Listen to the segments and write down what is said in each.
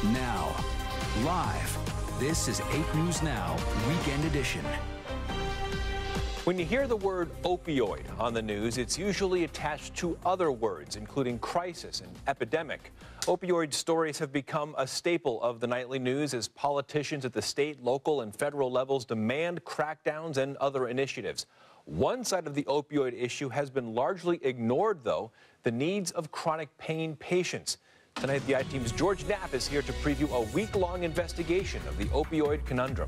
Now, live, this is 8 News Now, Weekend Edition. When you hear the word opioid on the news, it's usually attached to other words, including crisis and epidemic. Opioid stories have become a staple of the nightly news as politicians at the state, local, and federal levels demand crackdowns and other initiatives. One side of the opioid issue has been largely ignored, though, the needs of chronic pain patients. Tonight, the I-Team's George Knapp is here to preview a week-long investigation of the opioid conundrum.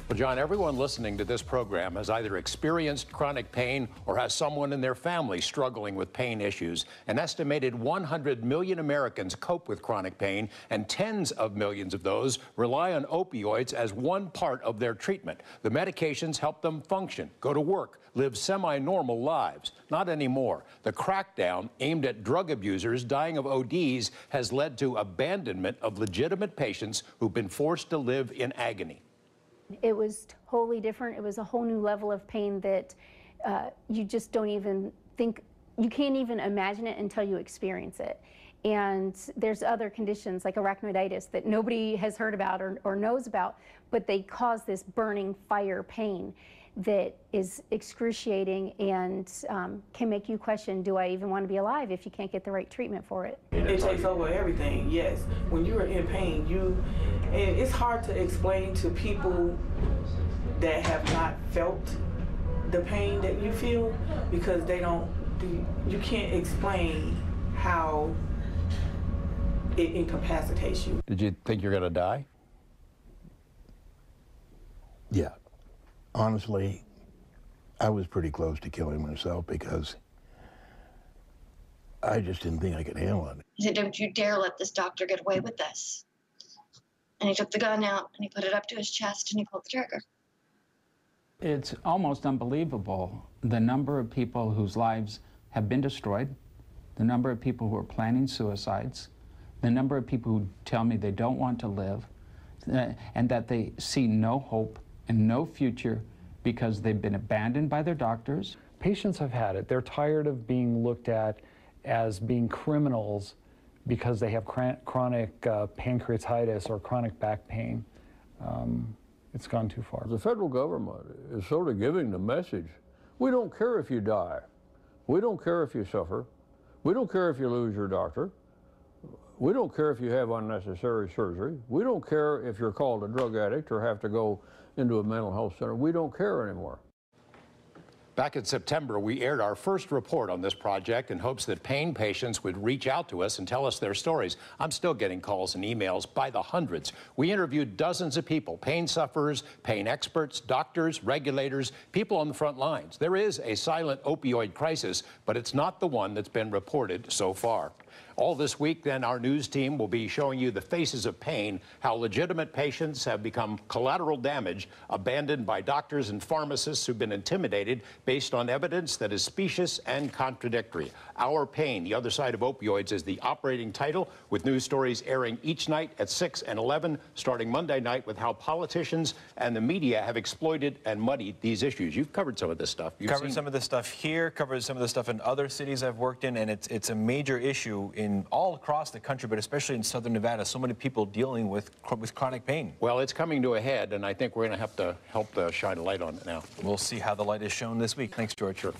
Well, John, everyone listening to this program has either experienced chronic pain or has someone in their family struggling with pain issues. An estimated 100 million Americans cope with chronic pain, and tens of millions of those rely on opioids as one part of their treatment. The medications help them function, go to work, live semi-normal lives. Not anymore. The crackdown aimed at drug abusers dying of ODs has led to abandonment of legitimate patients who've been forced to live in agony. It was totally different. It was a whole new level of pain that you just don't even think, you can't even imagine it until you experience it. And there's other conditions like arachnoiditis that nobody has heard about or knows about, but they cause this burning fire pain that is excruciating and can make you question, do I even want to be alive if you can't get the right treatment for it? It takes over everything, yes. When you are in pain, and it's hard to explain to people that have not felt the pain that you feel because you can't explain how it incapacitates you. Did you think you're going to die? Yeah. Honestly, I was pretty close to killing myself because I just didn't think I could handle it. He said, "Don't you dare let this doctor get away with this." And he took the gun out and he put it up to his chest and he pulled the trigger. It's almost unbelievable the number of people whose lives have been destroyed, the number of people who are planning suicides, the number of people who tell me they don't want to live, and that they see no hope and no future because they've been abandoned by their doctors. Patients have had it. They're tired of being looked at as being criminals because they have chronic pancreatitis or chronic back pain. It's gone too far. The federal government is sort of giving the message, we don't care if you die. We don't care if you suffer. We don't care if you lose your doctor. We don't care if you have unnecessary surgery. We don't care if you're called a drug addict or have to go into a mental health center. We don't care anymore. Back in September, we aired our first report on this project in hopes that pain patients would reach out to us and tell us their stories. I'm still getting calls and emails by the hundreds. We interviewed dozens of people, pain sufferers, pain experts, doctors, regulators, people on the front lines. There is a silent opioid crisis, but it's not the one that's been reported so far. All this week, then, our news team will be showing you the faces of pain, how legitimate patients have become collateral damage, abandoned by doctors and pharmacists who've been intimidated based on evidence that is specious and contradictory. Our Pain, the Other Side of Opioids is the operating title, with news stories airing each night at 6 and 11, starting Monday night with how politicians and the media have exploited and muddied these issues. You've covered some of this stuff. You've covered some of this stuff here, covered some of the stuff in other cities I've worked in, and it's a major issue in all across the country, but especially in southern Nevada. So many people dealing with chronic pain. Well, it's coming to a head, and I think we're going to have to help shine a light on it now. We'll see how the light is shown this week. Thanks, George. Sure.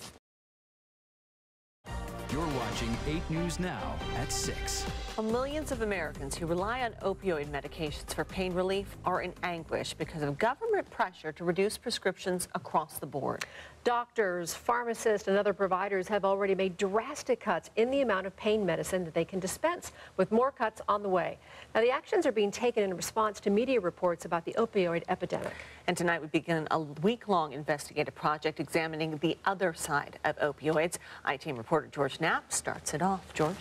You're watching 8 News Now at 6. Well, millions of Americans who rely on opioid medications for pain relief are in anguish because of government pressure to reduce prescriptions across the board. Doctors, pharmacists, and other providers have already made drastic cuts in the amount of pain medicine that they can dispense, with more cuts on the way. Now, the actions are being taken in response to media reports about the opioid epidemic. And tonight we begin a week-long investigative project examining the other side of opioids. I-Team reporter George Knapp starts it off. George?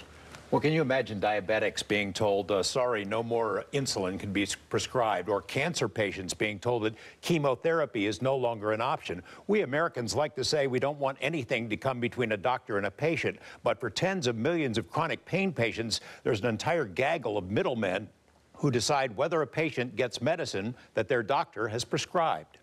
Well, can you imagine diabetics being told, sorry, no more insulin can be prescribed, or cancer patients being told that chemotherapy is no longer an option? We Americans like to say we don't want anything to come between a doctor and a patient, but for tens of millions of chronic pain patients, there's an entire gaggle of middlemen who decide whether a patient gets medicine that their doctor has prescribed.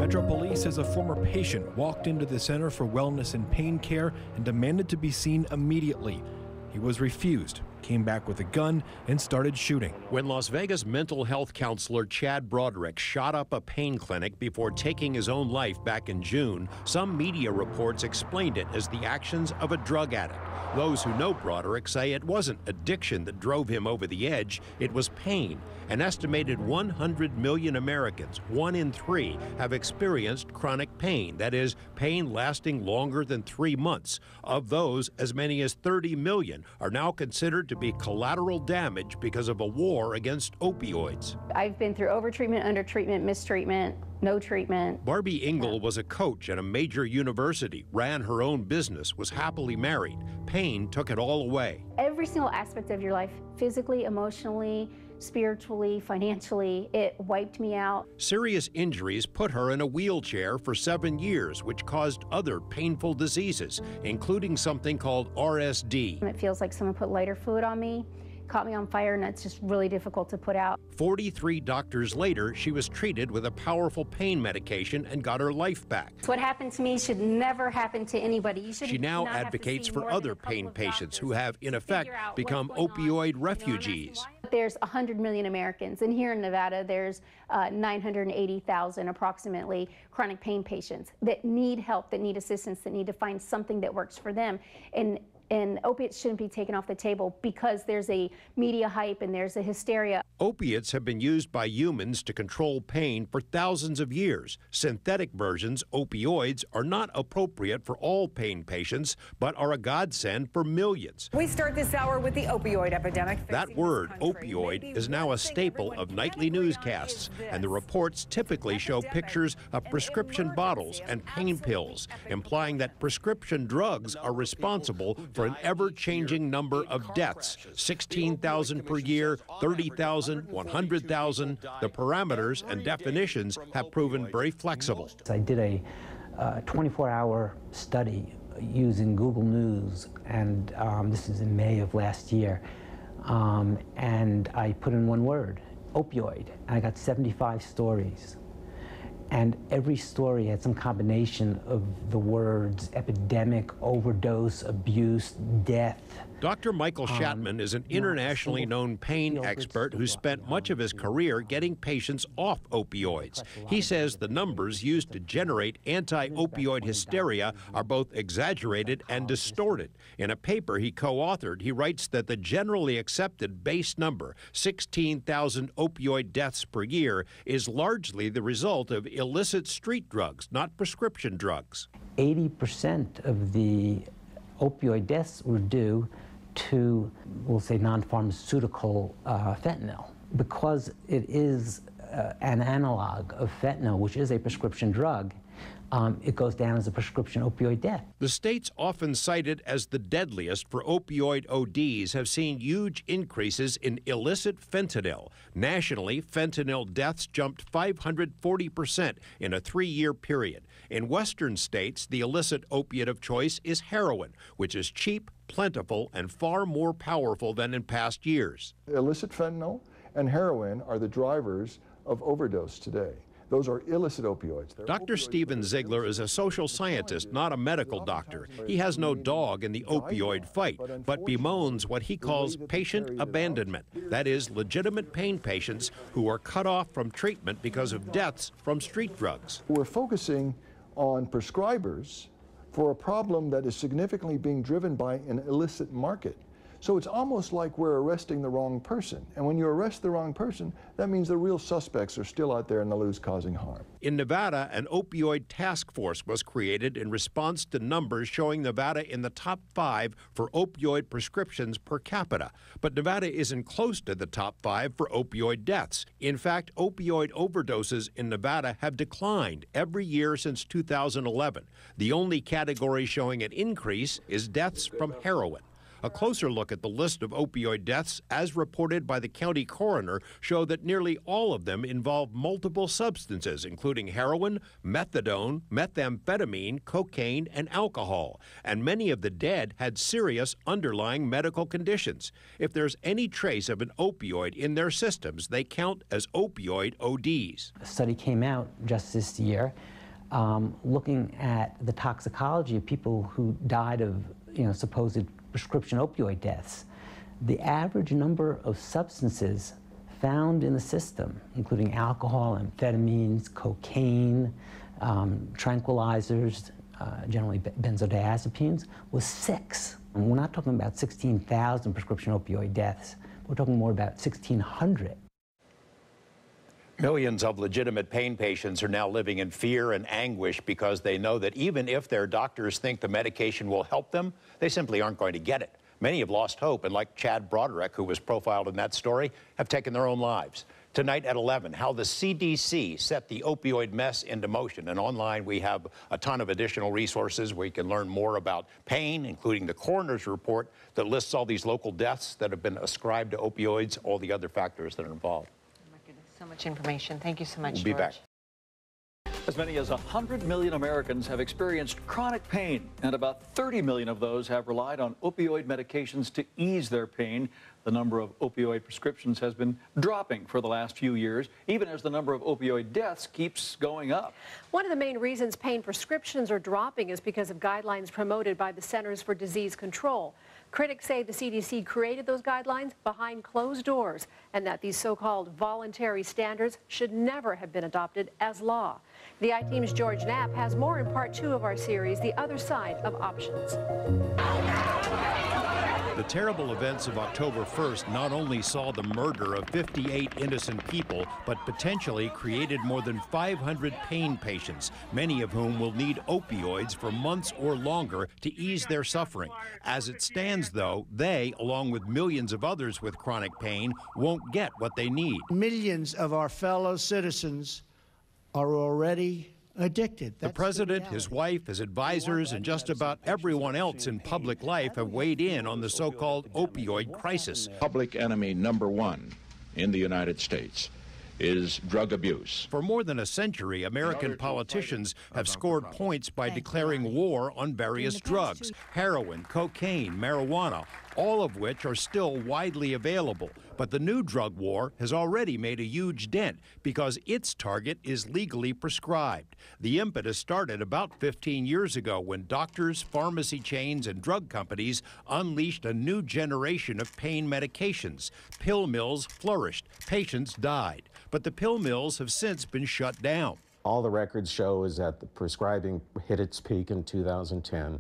Metro Police says a former patient walked into the Center for Wellness and Pain Care and demanded to be seen immediately. He was refused, came back with a gun, and started shooting. When Las Vegas mental health counselor Chad Broderick shot up a pain clinic before taking his own life back in June, some media reports explained it as the actions of a drug addict. Those who know Broderick say it wasn't addiction that drove him over the edge, it was pain. An estimated 100 million Americans, 1 in 3, have experienced chronic pain, that is, pain lasting longer than 3 months. Of those, as many as 30 million are now considered to be collateral damage because of a war against opioids. I've been through overtreatment, undertreatment, mistreatment, no treatment. Barbie Engel was a coach at a major university, ran her own business, was happily married. Pain took it all away. Every single aspect of your life, physically, emotionally, spiritually, financially, it wiped me out. Serious injuries put her in a wheelchair for 7 years, which caused other painful diseases, including something called RSD. It feels like someone put lighter fluid on me, caught me on fire, and it's just really difficult to put out. 43 doctors later, she was treated with a powerful pain medication and got her life back. What happened to me should never happen to anybody. She now advocates for other pain patients who have, in effect, become opioid refugees. There's 100 million Americans, and here in Nevada, there's 980,000 approximately chronic pain patients that need help, that need assistance, that need to find something that works for them. And opiates shouldn't be taken off the table because there's a media hype and there's a hysteria. Opiates have been used by humans to control pain for thousands of years. Synthetic versions, opioids, are not appropriate for all pain patients, but are a godsend for millions. We start this hour with the opioid epidemic. That word, opioid, is now a staple of nightly newscasts, and the reports typically show pictures of prescription bottles and pain pills, implying that prescription drugs are responsible for an ever-changing number of deaths, 16,000 per year, 30,000, 100,000. The parameters and definitions have proven very flexible. I did a 24-hour study using Google News, and this is in May of last year, and I put in one word, opioid, and I got 75 stories. And every story had some combination of the words epidemic, overdose, abuse, death. Dr. Michael Shatman is an internationally known pain expert who spent much of his career getting patients off opioids. He says the numbers used to generate anti-opioid hysteria are both exaggerated and distorted. In a paper he co-authored, he writes that the generally accepted base number, 16,000 opioid deaths per year, is largely the result of illicit street drugs, not prescription drugs. 80% of the opioid deaths were due to, we'll say, non-pharmaceutical fentanyl. Because it is an analog of fentanyl, which is a prescription drug, it goes down as a prescription opioid death. The states often cited as the deadliest for opioid ODs have seen huge increases in illicit fentanyl. Nationally, fentanyl deaths jumped 540% in a 3-year period. In western states, the illicit opiate of choice is heroin, which is cheap, plentiful, and far more powerful than in past years. Illicit fentanyl and heroin are the drivers of overdose today. Those are illicit opioids. Dr. Steven Ziegler is a social scientist, not a medical doctor. He has no dog in the opioid fight, but bemoans what he calls patient abandonment. That is, legitimate pain patients who are cut off from treatment because of deaths from street drugs. We're focusing on prescribers for a problem that is significantly being driven by an illicit market. So it's almost like we're arresting the wrong person. And when you arrest the wrong person, that means the real suspects are still out there in the loose causing harm. In Nevada, an opioid task force was created in response to numbers showing Nevada in the top 5 for opioid prescriptions per capita. But Nevada isn't close to the top 5 for opioid deaths. In fact, opioid overdoses in Nevada have declined every year since 2011. The only category showing an increase is deaths from heroin. A closer look at the list of opioid deaths, as reported by the county coroner, show that nearly all of them involve multiple substances, including heroin, methadone, methamphetamine, cocaine, and alcohol. And many of the dead had serious underlying medical conditions. If there's any trace of an opioid in their systems, they count as opioid ODs. A study came out just this year looking at the toxicology of people who died of supposed prescription opioid deaths. The average number of substances found in the system, including alcohol, amphetamines, cocaine, tranquilizers, generally benzodiazepines, was 6. And we're not talking about 16,000 prescription opioid deaths. We're talking more about 1,600. Millions of legitimate pain patients are now living in fear and anguish because they know that even if their doctors think the medication will help them, they simply aren't going to get it. Many have lost hope, and like Chad Broderick, who was profiled in that story, have taken their own lives. Tonight at 11, how the CDC set the opioid mess into motion. And online, we have a ton of additional resources where you can learn more about pain, including the coroner's report that lists all these local deaths that have been ascribed to opioids, all the other factors that are involved. Oh my goodness, so much information. Thank you so much, We'll be back. As many as 100 million Americans have experienced chronic pain, and about 30 million of those have relied on opioid medications to ease their pain. The number of opioid prescriptions has been dropping for the last few years, even as the number of opioid deaths keeps going up. One of the main reasons pain prescriptions are dropping is because of guidelines promoted by the Centers for Disease Control. Critics say the CDC created those guidelines behind closed doors, and that these so-called voluntary standards should never have been adopted as law. The I-Team's George Knapp has more in part 2 of our series, The Other Side of Options. The terrible events of October 1st not only saw the murder of 58 innocent people, but potentially created more than 500 pain patients, many of whom will need opioids for months or longer to ease their suffering. As it stands, though, they, along with millions of others with chronic pain, won't get what they need. Millions of our fellow citizens are already addicted. The president, his wife, his advisors, and just about everyone else in public life have weighed in on the so-called opioid crisis. Public enemy number 1 in the United States is drug abuse. For more than a century, American politicians have scored points by declaring war on various drugs, heroin, cocaine, marijuana, all of which are still widely available. But the new drug war has already made a huge dent because its target is legally prescribed. The impetus started about 15 years ago when doctors, pharmacy chains, and drug companies unleashed a new generation of pain medications. Pill mills flourished. Patients died. But the pill mills have since been shut down. All the records show is that the prescribing hit its peak in 2010,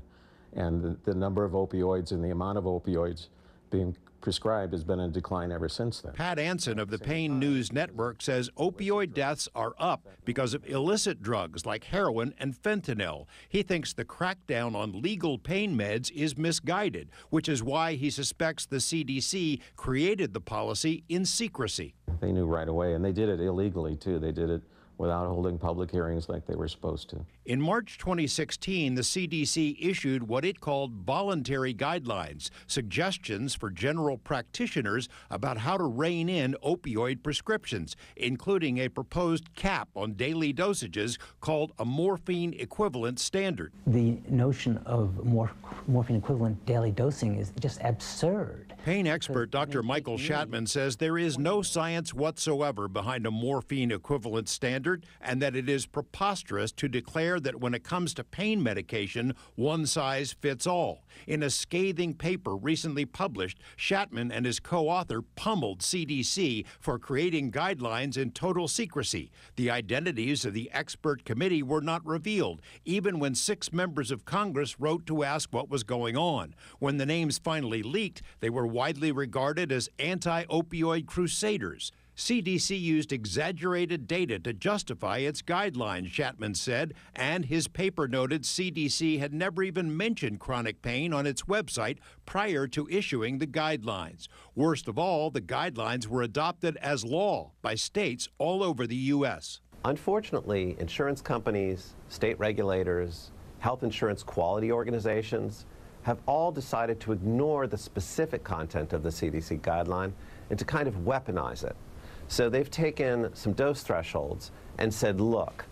and the number of opioids and the amount of opioids being prescribed has been in decline ever since then. Pat Anson of the Pain News Network says opioid deaths are up because of illicit drugs like heroin and fentanyl. He thinks the crackdown on legal pain meds is misguided, which is why he suspects the CDC created the policy in secrecy. They knew right away, and they did it illegally, too. They did it without holding public hearings like they were supposed to. In March 2016, the CDC issued what it called voluntary guidelines, suggestions for general practitioners about how to rein in opioid prescriptions, including a proposed cap on daily dosages called a morphine equivalent standard. The notion of morphine equivalent daily dosing is just absurd. Pain expert Dr. Michael Shatman says there is no science whatsoever behind a morphine equivalent standard, and that it is preposterous to declare that when it comes to pain medication, one size fits all. In a scathing paper recently published, Shatman and his co-author pummeled CDC for creating guidelines in total secrecy. The identities of the expert committee were not revealed, even when 6 members of Congress wrote to ask what was going on. When the names finally leaked, they were widely regarded as anti-opioid crusaders. CDC used exaggerated data to justify its guidelines, Shatman said, and his paper noted CDC had never even mentioned chronic pain on its website prior to issuing the guidelines. Worst of all, the guidelines were adopted as law by states all over the U.S. Unfortunately, insurance companies, state regulators, health insurance quality organizations have all decided to ignore the specific content of the CDC guideline and to kind of weaponize it. So they've taken some dose thresholds and said, look,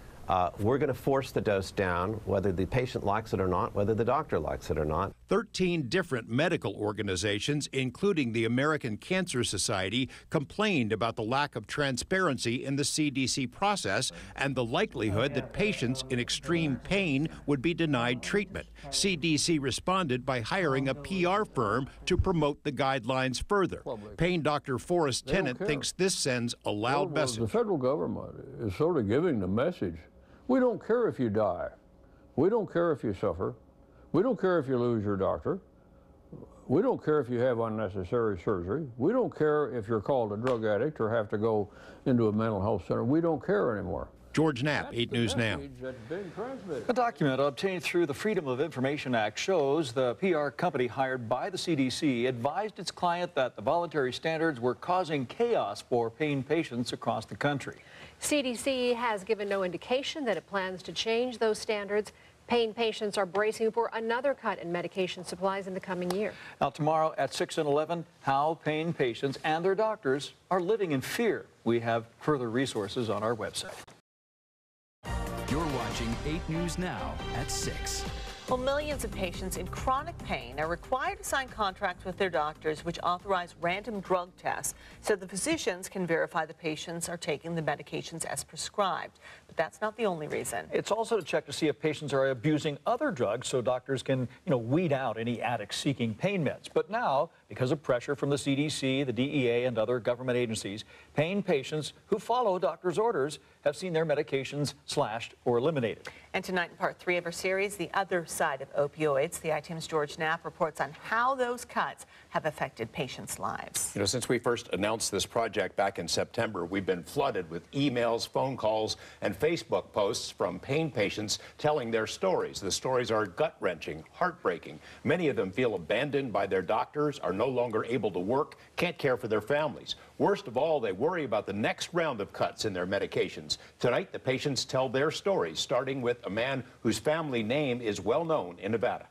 We're going to force the dose down, whether the patient likes it or not, whether the doctor likes it or not. 13 different medical organizations, including the American Cancer Society, complained about the lack of transparency in the CDC process and the likelihood that patients in extreme pain would be denied treatment. CDC responded by hiring a PR firm to promote the guidelines further. Pain doctor Forrest Tennant thinks this sends a loud message. The federal government is sort of giving the message, we don't care if you die. We don't care if you suffer. We don't care if you lose your doctor. We don't care if you have unnecessary surgery. We don't care if you're called a drug addict or have to go into a mental health center. We don't care anymore. George Knapp, 8 News Now. A document obtained through the Freedom of Information Act shows the PR company hired by the CDC advised its client that the voluntary standards were causing chaos for pain patients across the country. CDC has given no indication that it plans to change those standards. Pain patients are bracing for another cut in medication supplies in the coming year. Now, tomorrow at 6 and 11, how pain patients and their doctors are living in fear. We have further resources on our website. You're watching 8 News Now at 6. Well, millions of patients in chronic pain are required to sign contracts with their doctors which authorize random drug tests so the physicians can verify the patients are taking the medications as prescribed. But that's not the only reason. It's also to check to see if patients are abusing other drugs so doctors can, weed out any addicts seeking pain meds. But now, because of pressure from the CDC, the DEA, and other government agencies, pain patients who follow doctors' orders have seen their medications slashed or eliminated. And tonight in part 3 of our series, The Other Side of Opioids, the ITM's George Knapp reports on how those cuts have affected patients' lives. Since we first announced this project back in September, we've been flooded with emails, phone calls, and Facebook posts from pain patients telling their stories. The stories are gut-wrenching, heartbreaking. Many of them feel abandoned by their doctors, are no longer able to work, can't care for their families. Worst of all, they worry about the next round of cuts in their medications. Tonight, the patients tell their stories, starting with a man whose family name is well known in Nevada.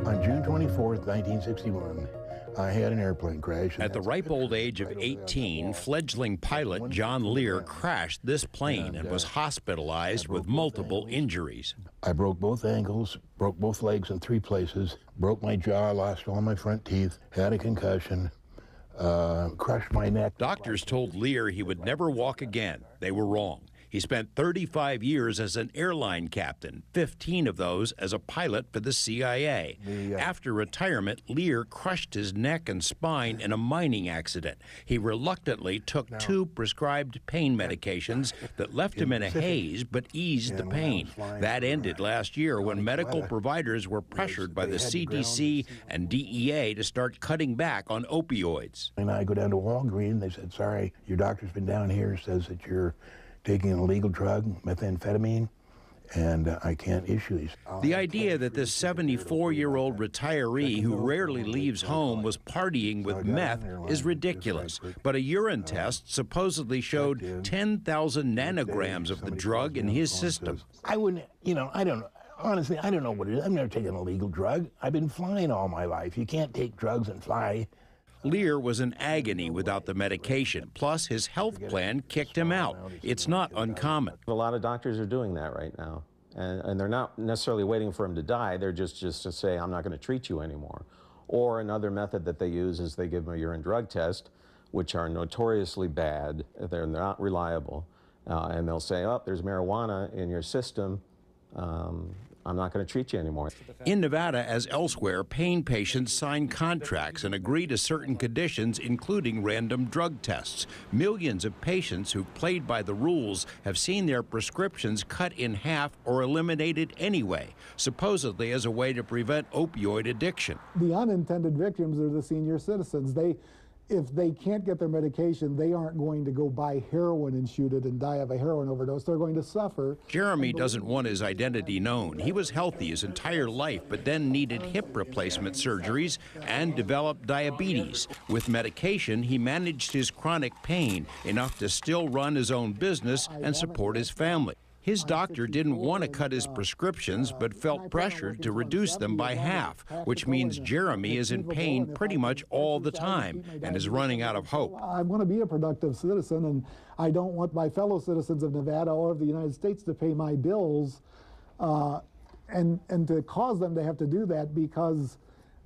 On June 24th, 1961, I had an airplane crash. At the ripe old age of 18, fledgling pilot John Lear crashed this plane and was hospitalized with multiple injuries. I broke both ankles, broke both legs in 3 places, broke my jaw, lost all my front teeth, had a concussion, crushed my neck. Doctors told Lear he would never walk again. They were wrong. He spent 35 years as an airline captain, 15 of those as a pilot for the CIA. After retirement, Lear crushed his neck and spine in a mining accident. He reluctantly took 2 prescribed pain medications that left him in a haze but eased the pain. That ended last year when medical providers were pressured by the CDC and DEA to start cutting back on opioids. And I go down to Walgreens, they said, sorry, your doctor's been down here, says that you're taking an illegal drug, methamphetamine, and I can't issue these. The idea that this 74-year-old retiree who rarely leaves home was partying with meth is ridiculous. But a urine test supposedly showed 10,000 nanograms of the drug in his system. I wouldn't, honestly, I don't know what it is. I've never taken a legal drug. I've been flying all my life. You can't take drugs and fly. Lear was in agony without the medication, plus his health plan kicked him out. It's not uncommon. A lot of doctors are doing that right now, and they're not necessarily waiting for him to die. They're just to say, I'm not going to treat you anymore. Or another method that they use is they give them a urine drug test, which are notoriously bad. They're not reliable, and they'll say, oh, there's marijuana in your system. I'm not going to treat you anymore. In Nevada, as elsewhere, pain patients sign contracts and agree to certain conditions, including random drug tests. Millions of patients who've played by the rules have seen their prescriptions cut in half or eliminated anyway, supposedly as a way to prevent opioid addiction. The unintended victims are the senior citizens. If they can't get their medication, they aren't going to go buy heroin and shoot it and die of a heroin overdose. They're going to suffer. Jeremy doesn't want his identity known. He was healthy his entire life, but then needed hip replacement surgeries and developed diabetes. With medication, he managed his chronic pain enough to still run his own business and support his family. His doctor didn't want to cut his prescriptions, but felt pressured to reduce them by half, which means Jeremy is in pain pretty much all the time and is running out of hope. I want to be a productive citizen, and I don't want my fellow citizens of Nevada or of the United States to pay my bills and to cause them to have to do that because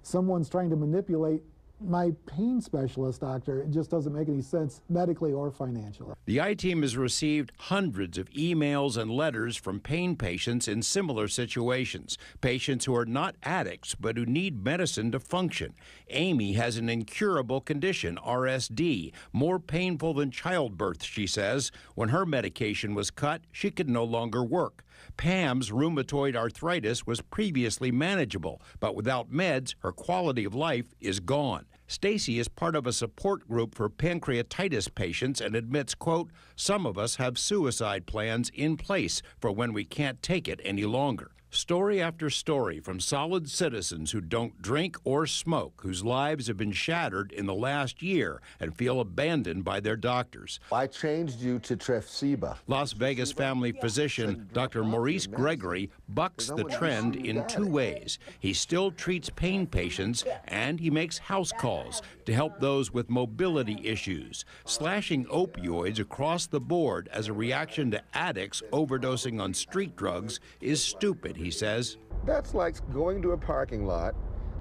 someone's trying to manipulate my pain specialist doctor. It just doesn't make any sense medically or financially. The I-Team has received hundreds of emails and letters from pain patients in similar situations, patients who are not addicts but who need medicine to function. Amy has an incurable condition, RSD, more painful than childbirth, she says. When her medication was cut, she could no longer work. Pam's rheumatoid arthritis was previously manageable, but without meds, her quality of life is gone. Stacy is part of a support group for pancreatitis patients and admits, quote, "Some of us have suicide plans in place for when we can't take it any longer." Story after story from solid citizens who don't drink or smoke, whose lives have been shattered in the last year and feel abandoned by their doctors. I changed you to Tresiba. Las Vegas family physician Dr. Maurice Gregory bucks the trend in two ways. He still treats pain patients and he makes house calls to help those with mobility issues. Slashing opioids across the board as a reaction to addicts overdosing on street drugs is stupid, he says. That's like going to a parking lot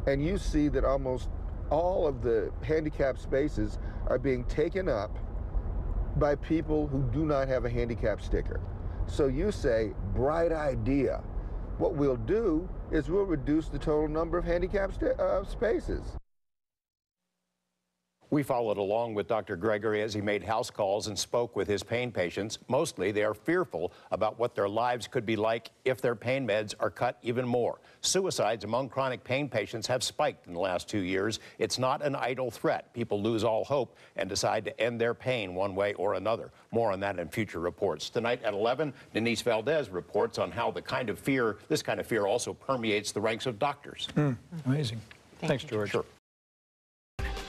and you see that almost all of the handicapped spaces are being taken up by people who do not have a handicap sticker. So you say, bright idea. What we'll do is we'll reduce the total number of handicapped spaces. We followed along with Dr. Gregory as he made house calls and spoke with his pain patients. Mostly, they are fearful about what their lives could be like if their pain meds are cut even more. Suicides among chronic pain patients have spiked in the last 2 years. It's not an idle threat. People lose all hope and decide to end their pain one way or another. More on that in future reports. Tonight at 11, Denise Valdez reports on how this kind of fear also permeates the ranks of doctors. Amazing. Thanks, George. Sure.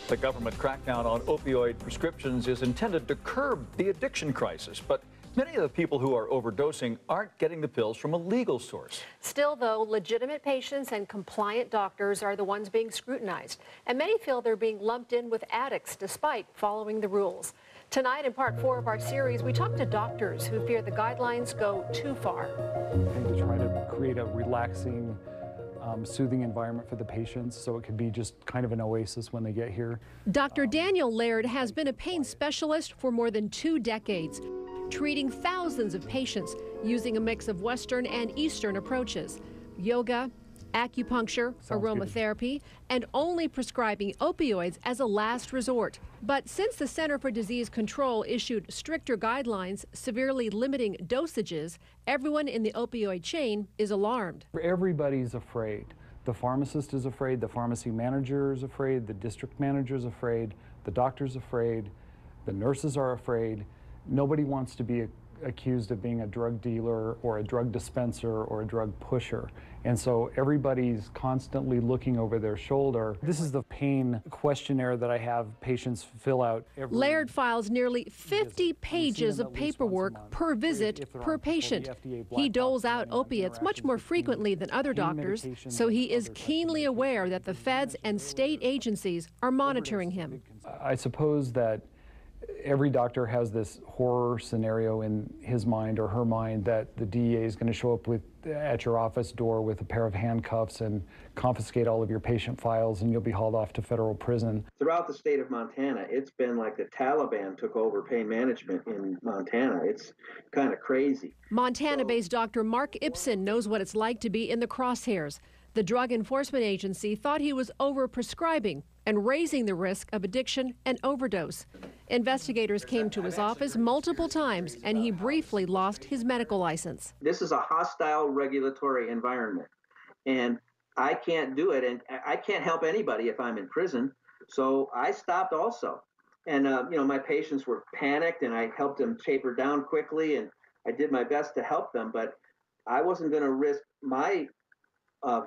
The government crackdown on opioid prescriptions is intended to curb the addiction crisis, but many of the people who are overdosing aren't getting the pills from a legal source. Still, though, legitimate patients and compliant doctors are the ones being scrutinized, and many feel they're being lumped in with addicts despite following the rules. Tonight, in part 4 of our series, we talk to doctors who fear the guidelines go too far. And to try to create a relaxing, soothing environment for the patients so it could be just kind of an oasis when they get here. Dr. Daniel Laird has been a pain specialist for more than 2 decades, treating thousands of patients using a mix of Western and Eastern approaches, yoga, acupuncture, aromatherapy, and only prescribing opioids as a last resort. But since the Center for Disease Control issued stricter guidelines severely limiting dosages, everyone in the opioid chain is alarmed. Everybody's afraid. The pharmacist is afraid, the pharmacy manager is afraid, the district manager is afraid, the doctor's afraid, the nurses are afraid. Nobody wants to be accused of being a drug dealer or a drug dispenser or a drug pusher. And so everybody's constantly looking over their shoulder. This is the pain questionnaire that I have patients fill out every Laird files nearly 50 pages of paperwork per visit per patient. He doles out opiates much more frequently than other doctors, so he is keenly aware that the feds and state agencies are monitoring him. I suppose that every doctor has this horror scenario in his mind or her mind that the DEA is going to show up at your office door with a pair of handcuffs and confiscate all of your patient files and you'll be hauled off to federal prison. Throughout the state of Montana, it's been like the Taliban took over pain management in Montana. It's kind of crazy. Montana-based Dr. Mark Ibsen knows what it's like to be in the crosshairs. The Drug Enforcement Agency thought he was over-prescribing and raising the risk of addiction and overdose. Investigators came to his office multiple times, and he briefly lost his medical license. This is a hostile regulatory environment, and I can't do it, and I can't help anybody if I'm in prison, so I stopped also. And, my patients were panicked, and I helped them taper down quickly, and I did my best to help them, but I wasn't going to risk my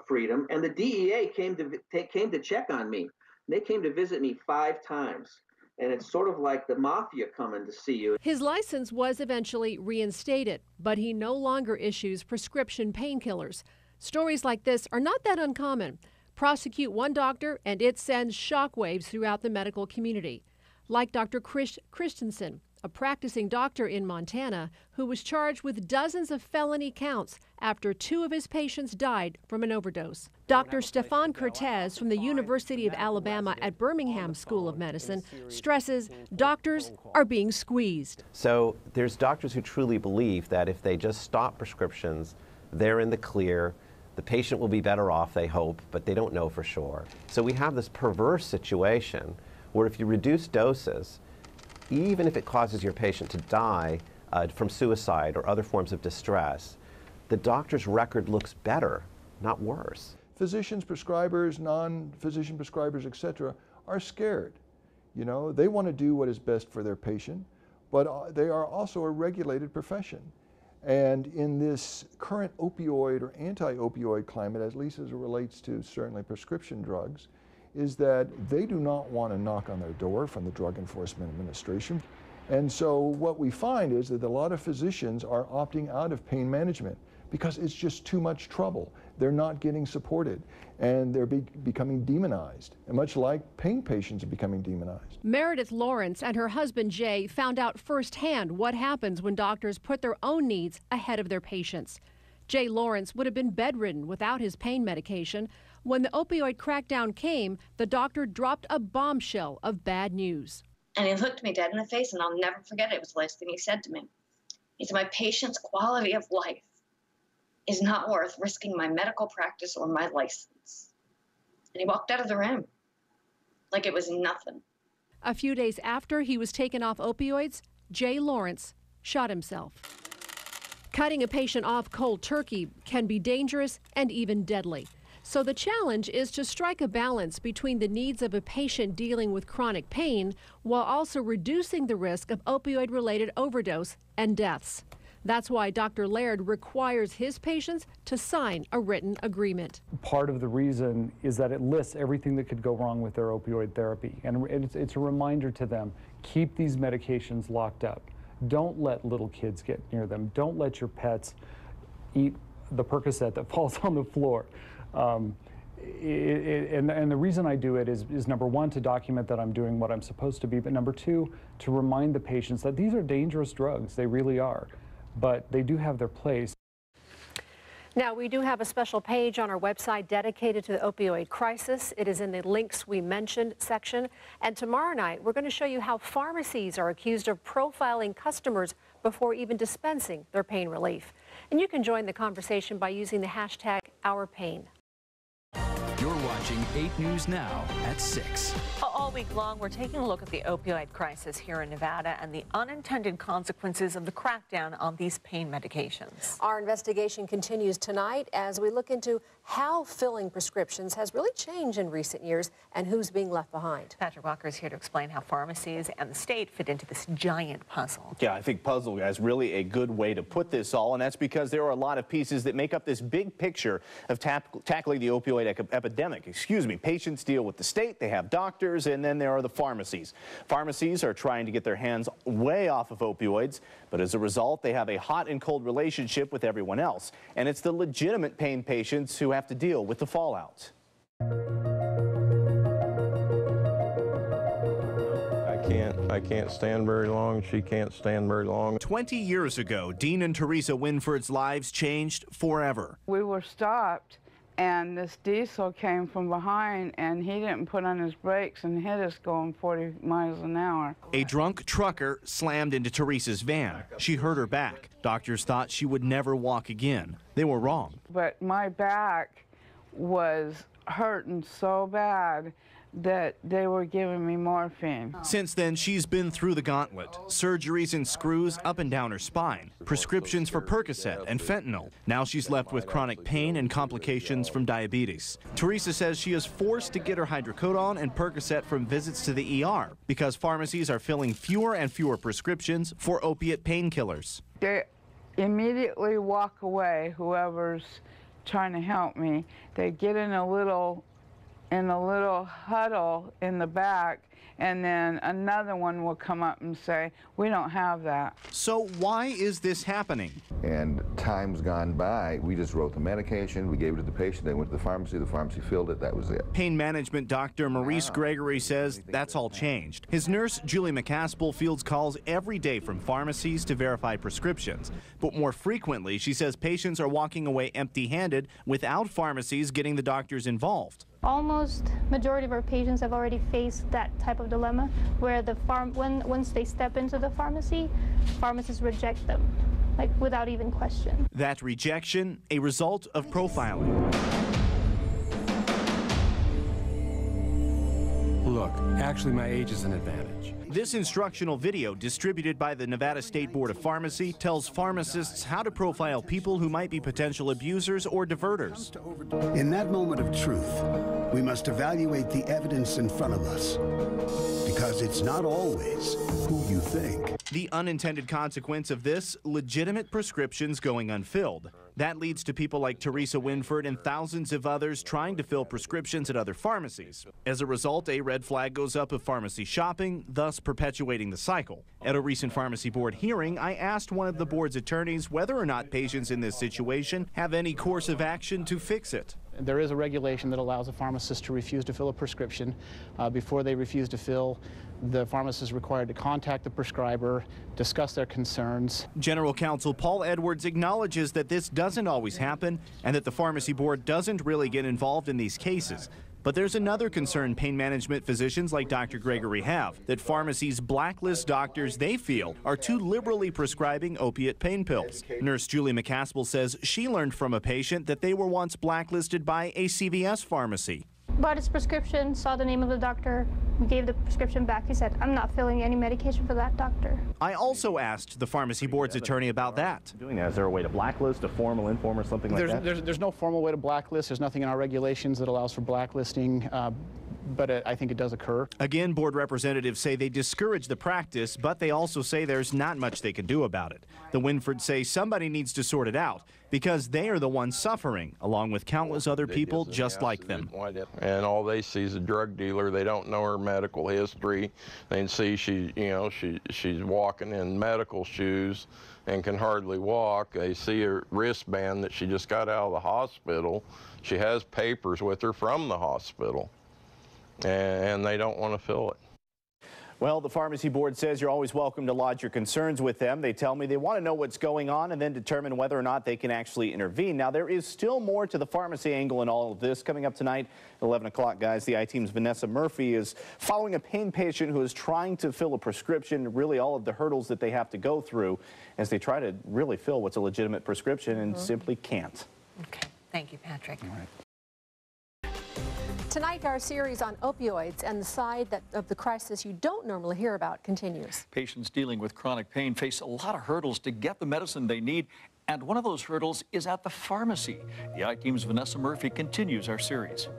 freedom. And the DEA came to check on me. They came to visit me 5 times. and it's sort of like the mafia coming to see you. His license was eventually reinstated, but he no longer issues prescription painkillers. Stories like this are not that uncommon. Prosecute one doctor and it sends shockwaves throughout the medical community. Like Dr. Christensen, a practicing doctor in Montana who was charged with dozens of felony counts after 2 of his patients died from an overdose. Dr. Stefan Cortez from the University of Alabama at Birmingham School of Medicine stresses doctors are being squeezed. So there's doctors who truly believe that if they just stop prescriptions, they're in the clear. The patient will be better off, they hope, but they don't know for sure. So we have this perverse situation where if you reduce doses, even if it causes your patient to die from suicide or other forms of distress, the doctor's record looks better, not worse. Physicians, prescribers, non-physician prescribers, etc., are scared. You know, they want to do what is best for their patient, but they are also a regulated profession. And in this current opioid or anti-opioid climate, at least as it relates to certainly prescription drugs, is that they do not want to knock on their door from the Drug Enforcement Administration. And so what we find is that a lot of physicians are opting out of pain management because it's just too much trouble. They're not getting supported, and they're becoming demonized, and much like pain patients are becoming demonized. Meredith Lawrence and her husband Jay found out firsthand what happens when doctors put their own needs ahead of their patients. Jay Lawrence would have been bedridden without his pain medication. When the opioid crackdown came, the doctor dropped a bombshell of bad news. And he looked me dead in the face, and I'll never forget it. It was the last thing he said to me. He said, "My patient's quality of life is not worth risking my medical practice or my license." And he walked out of the room like it was nothing. A few days after he was taken off opioids, Jay Lawrence shot himself. Cutting a patient off cold turkey can be dangerous and even deadly. So the challenge is to strike a balance between the needs of a patient dealing with chronic pain while also reducing the risk of opioid-related overdose and deaths. That's why Dr. Laird requires his patients to sign a written agreement. Part of the reason is that it lists everything that could go wrong with their opioid therapy. And it's a reminder to them, keep these medications locked up. Don't let little kids get near them. Don't let your pets eat the Percocet that falls on the floor. And the reason I do it is number one, to document that I'm doing what I'm supposed to be, but number two, to remind the patients that these are dangerous drugs. They really are, but they do have their place. Now, we do have a special page on our website dedicated to the opioid crisis. It is in the links we mentioned section. And tomorrow night, we're going to show you how pharmacies are accused of profiling customers before even dispensing their pain relief. And you can join the conversation by using the hashtag #OurPain. You're watching 8 News Now at 6. All week long, we're taking a look at the opioid crisis here in Nevada and the unintended consequences of the crackdown on these pain medications. Our investigation continues tonight as we look into how filling prescriptions has really changed in recent years and who's being left behind. Patrick Walker is here to explain how pharmacies and the state fit into this giant puzzle. Yeah, I think puzzle is really a good way to put this all, and that's because there are a lot of pieces that make up this big picture of tackling the opioid epidemic. Patients deal with the state, they have doctors, and then there are the pharmacies. Pharmacies are trying to get their hands way off of opioids, but as a result, they have a hot and cold relationship with everyone else. And it's the legitimate pain patients who have to deal with the fallout. I can't stand very long. She can't stand very long. 20 years ago, Dean and Teresa Winford's lives changed forever. We were stopped, and this diesel came from behind, and he didn't put on his brakes and hit us going 40 miles an hour. A drunk trucker slammed into Teresa's van. She hurt her back. Doctors thought she would never walk again. They were wrong. But my back was hurting so bad that they were giving me morphine. Since then, she's been through the gauntlet. Surgeries and screws up and down her spine. Prescriptions for Percocet and fentanyl. Now she's left with chronic pain and complications from diabetes. Teresa says she is forced to get her hydrocodone and Percocet from visits to the ER because pharmacies are filling fewer and fewer prescriptions for opiate painkillers. They immediately walk away, whoever's trying to help me. They get in a little huddle in the back, and then another one will come up and say, we don't have that. So why is this happening? And time's gone by, we just wrote the medication, we gave it to the patient, they went to the pharmacy filled it, that was it. Pain management doctor Maurice Gregory says that's all changed. His nurse, Julie McCaskill, fields calls every day from pharmacies to verify prescriptions. But more frequently, she says patients are walking away empty-handed without pharmacies getting the doctors involved. Almost majority of our patients have already faced that type of dilemma where once they step into the pharmacy, pharmacists reject them, like without even question. That rejection, a result of profiling. Look, actually my age is an advantage. This instructional video, distributed by the Nevada State Board of Pharmacy, tells pharmacists how to profile people who might be potential abusers or diverters. In that moment of truth, we must evaluate the evidence in front of us, because it's not always who you think. The unintended consequence of this, legitimate prescriptions going unfilled. That leads to people like Teresa Winford and thousands of others trying to fill prescriptions at other pharmacies. As a result, a red flag goes up of pharmacy shopping, thus perpetuating the cycle. At a recent pharmacy board hearing, I asked one of the board's attorneys whether or not patients in this situation have any course of action to fix it. There is a regulation that allows a pharmacist to refuse to fill a prescription. Before they refuse to fill, the pharmacist is required to contact the prescriber, discuss their concerns. General Counsel Paul Edwards acknowledges that this doesn't always happen and that the pharmacy board doesn't really get involved in these cases. But there's another concern pain management physicians like Dr. Gregory have, that pharmacies blacklist doctors they feel are too liberally prescribing opiate pain pills. Nurse Julie McCaskill says she learned from a patient that they were once blacklisted by a CVS pharmacy. Bought his prescription, saw the name of the doctor, gave the prescription back. He said, I'm not filling any medication for that doctor. I also asked the pharmacy board's attorney about that. Doing that, is there a way to blacklist, a formal, informal, or something like that? There's no formal way to blacklist. There's nothing in our regulations that allows for blacklisting, but I think it does occur. Again, board representatives say they discourage the practice, but they also say there's not much they can do about it. The Winfords say somebody needs to sort it out because they are the ones suffering, along with countless other people just like them. And all they see is a drug dealer. They don't know her medical history. They can see she's walking in medical shoes and can hardly walk. They see her wristband that she just got out of the hospital. She has papers with her from the hospital, and they don't want to fill it. Well, the pharmacy board says you're always welcome to lodge your concerns with them. They tell me they want to know what's going on and then determine whether or not they can actually intervene. Now, there is still more to the pharmacy angle in all of this. Coming up tonight at 11 o'clock, guys, the I-Team's Vanessa Murphy is following a pain patient who is trying to fill a prescription, really all of the hurdles that they have to go through as they try to really fill what's a legitimate prescription and simply can't. Okay. Thank you, Patrick. All right. Tonight, our series on opioids and the side of the crisis you don't normally hear about continues. Patients dealing with chronic pain face a lot of hurdles to get the medicine they need, and one of those hurdles is at the pharmacy. The I-Team's Vanessa Murphy continues our series.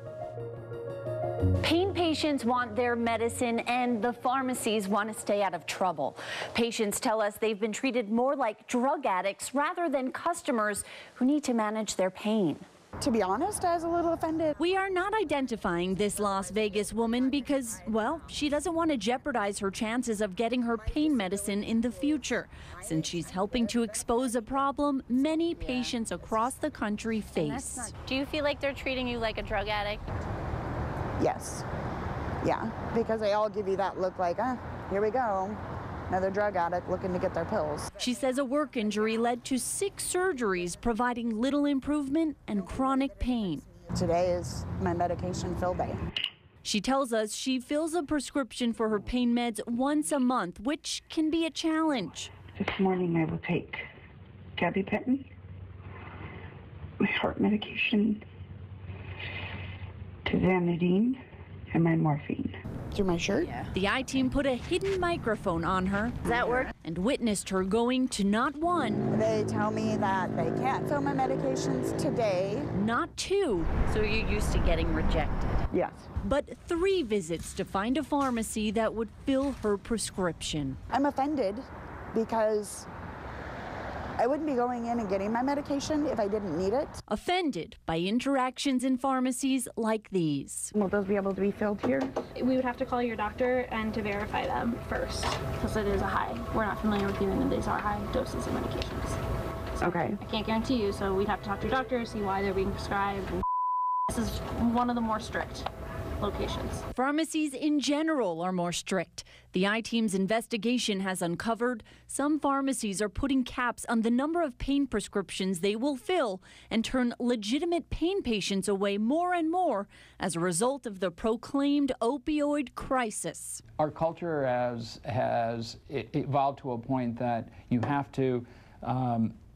Pain patients want their medicine and the pharmacies want to stay out of trouble. Patients tell us they've been treated more like drug addicts rather than customers who need to manage their pain. To be honest, I was a little offended. We are not identifying this Las Vegas woman because, well, she doesn't want to jeopardize her chances of getting her pain medicine in the future, since she's helping to expose a problem many patients across the country face. Do you feel like they're treating you like a drug addict? Yes. Yeah, because they all give you that look like, here we go. Another drug addict looking to get their pills. She says a work injury led to 6 surgeries, providing little improvement and chronic pain. Today is my medication fill day. She tells us she fills a prescription for her pain meds once a month, which can be a challenge. This morning I will take gabapentin, my heart medication, tizanidine, and my morphine. Through my shirt? Yeah. The I-Team put a hidden microphone on her. Does that work? And witnessed her going to not 1. They tell me that they can't fill my medications today. Not 2. So you're used to getting rejected? Yes. But 3 visits to find a pharmacy that would fill her prescription. I'm offended because I wouldn't be going in and getting my medication if I didn't need it. Offended by interactions in pharmacies like these. Will those be able to be filled here? We would have to call your doctor and to verify them first, because it is a high. We're not familiar with giving them these are high doses of medications. So okay. I can't guarantee you, so we'd have to talk to your doctor, see why they're being prescribed. This is one of the more strict locations. Pharmacies in general are more strict. The I-Team's investigation has uncovered some pharmacies are putting caps on the number of pain prescriptions they will fill and turn legitimate pain patients away more and more as a result of the proclaimed opioid crisis. Our culture has evolved to a point that you have to,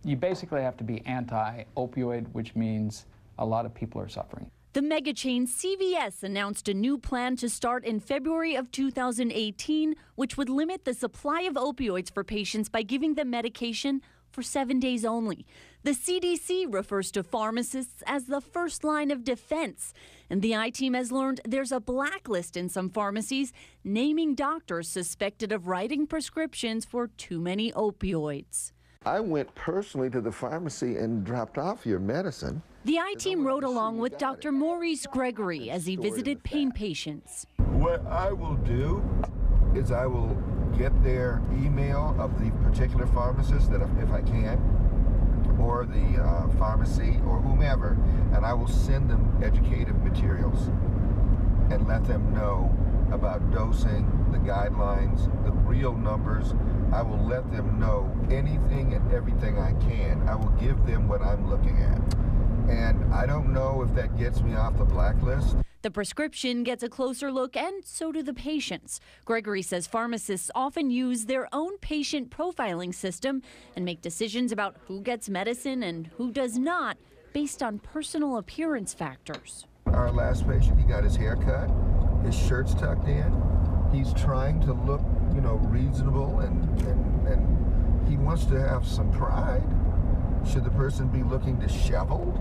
you basically have to be anti-opioid, which means a lot of people are suffering. The mega chain CVS announced a new plan to start in February of 2018, which would limit the supply of opioids for patients by giving them medication for 7 days only. The CDC refers to pharmacists as the first line of defense. And the I-Team has learned there's a blacklist in some pharmacies naming doctors suspected of writing prescriptions for too many opioids. I went personally to the pharmacy and dropped off your medicine. The I-Team rode along with Dr. Maurice Gregory as he visited pain patients. What I will do is I will get their email of the particular pharmacist, that if I can, or the pharmacy or whomever, and I will send them educative materials and let them know about dosing, the guidelines, the real numbers. I will let them know anything and everything I can. I will give them what I'm looking at. And I don't know if that gets me off the blacklist. The prescription gets a closer look, and so do the patients. Gregory says pharmacists often use their own patient profiling system and make decisions about who gets medicine and who does not based on personal appearance factors. Our last patient, he got his hair cut, his shirt's tucked in. He's trying to look, you know, reasonable, and he wants to have some pride. Should the person be looking disheveled?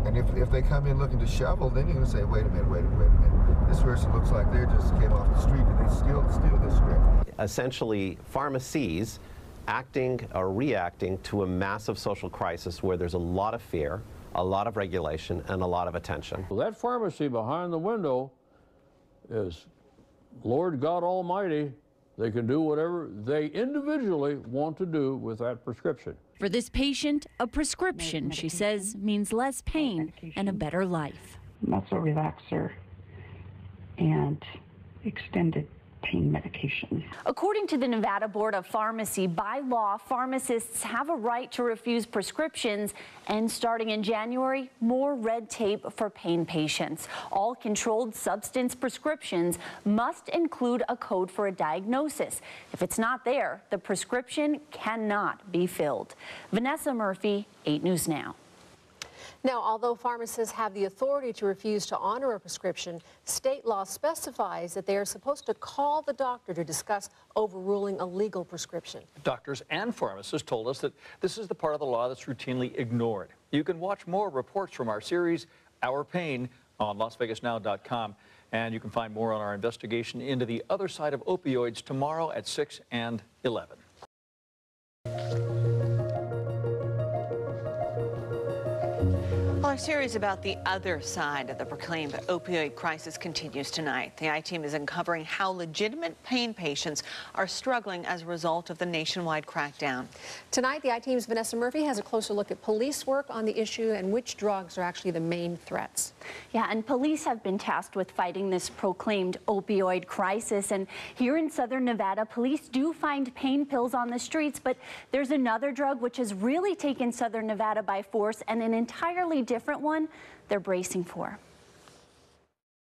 And if they come in looking disheveled, then you're going to say, wait a minute. This person looks like they just came off the street. Did they steal this script? Essentially, pharmacies acting or reacting to a massive social crisis where there's a lot of fear, a lot of regulation, and a lot of attention. Well, that pharmacy behind the window is Lord God Almighty. They can do whatever they individually want to do with that prescription. For this patient, a prescription, she says, means less pain and a better life. Muscle relaxer and extended pain medication. According to the Nevada Board of Pharmacy, by law, pharmacists have a right to refuse prescriptions, and starting in January, more red tape for pain patients. All controlled substance prescriptions must include a code for a diagnosis. If it's not there, the prescription cannot be filled. Vanessa Murphy, 8 News Now. Now, although pharmacists have the authority to refuse to honor a prescription, state law specifies that they are supposed to call the doctor to discuss overruling a legal prescription. Doctors and pharmacists told us that this is the part of the law that's routinely ignored. You can watch more reports from our series, Our Pain, on LasVegasNOW.com. And you can find more on our investigation into the other side of opioids tomorrow at 6 and 11. Well, our series about the other side of the proclaimed opioid crisis continues tonight. The I-Team is uncovering how legitimate pain patients are struggling as a result of the nationwide crackdown. Tonight, the I-Team's Vanessa Murphy has a closer look at police work on the issue and which drugs are actually the main threats. Yeah, and police have been tasked with fighting this proclaimed opioid crisis. And here in southern Nevada, police do find pain pills on the streets, but there's another drug which has really taken southern Nevada by force, and an entirely different one they're bracing for.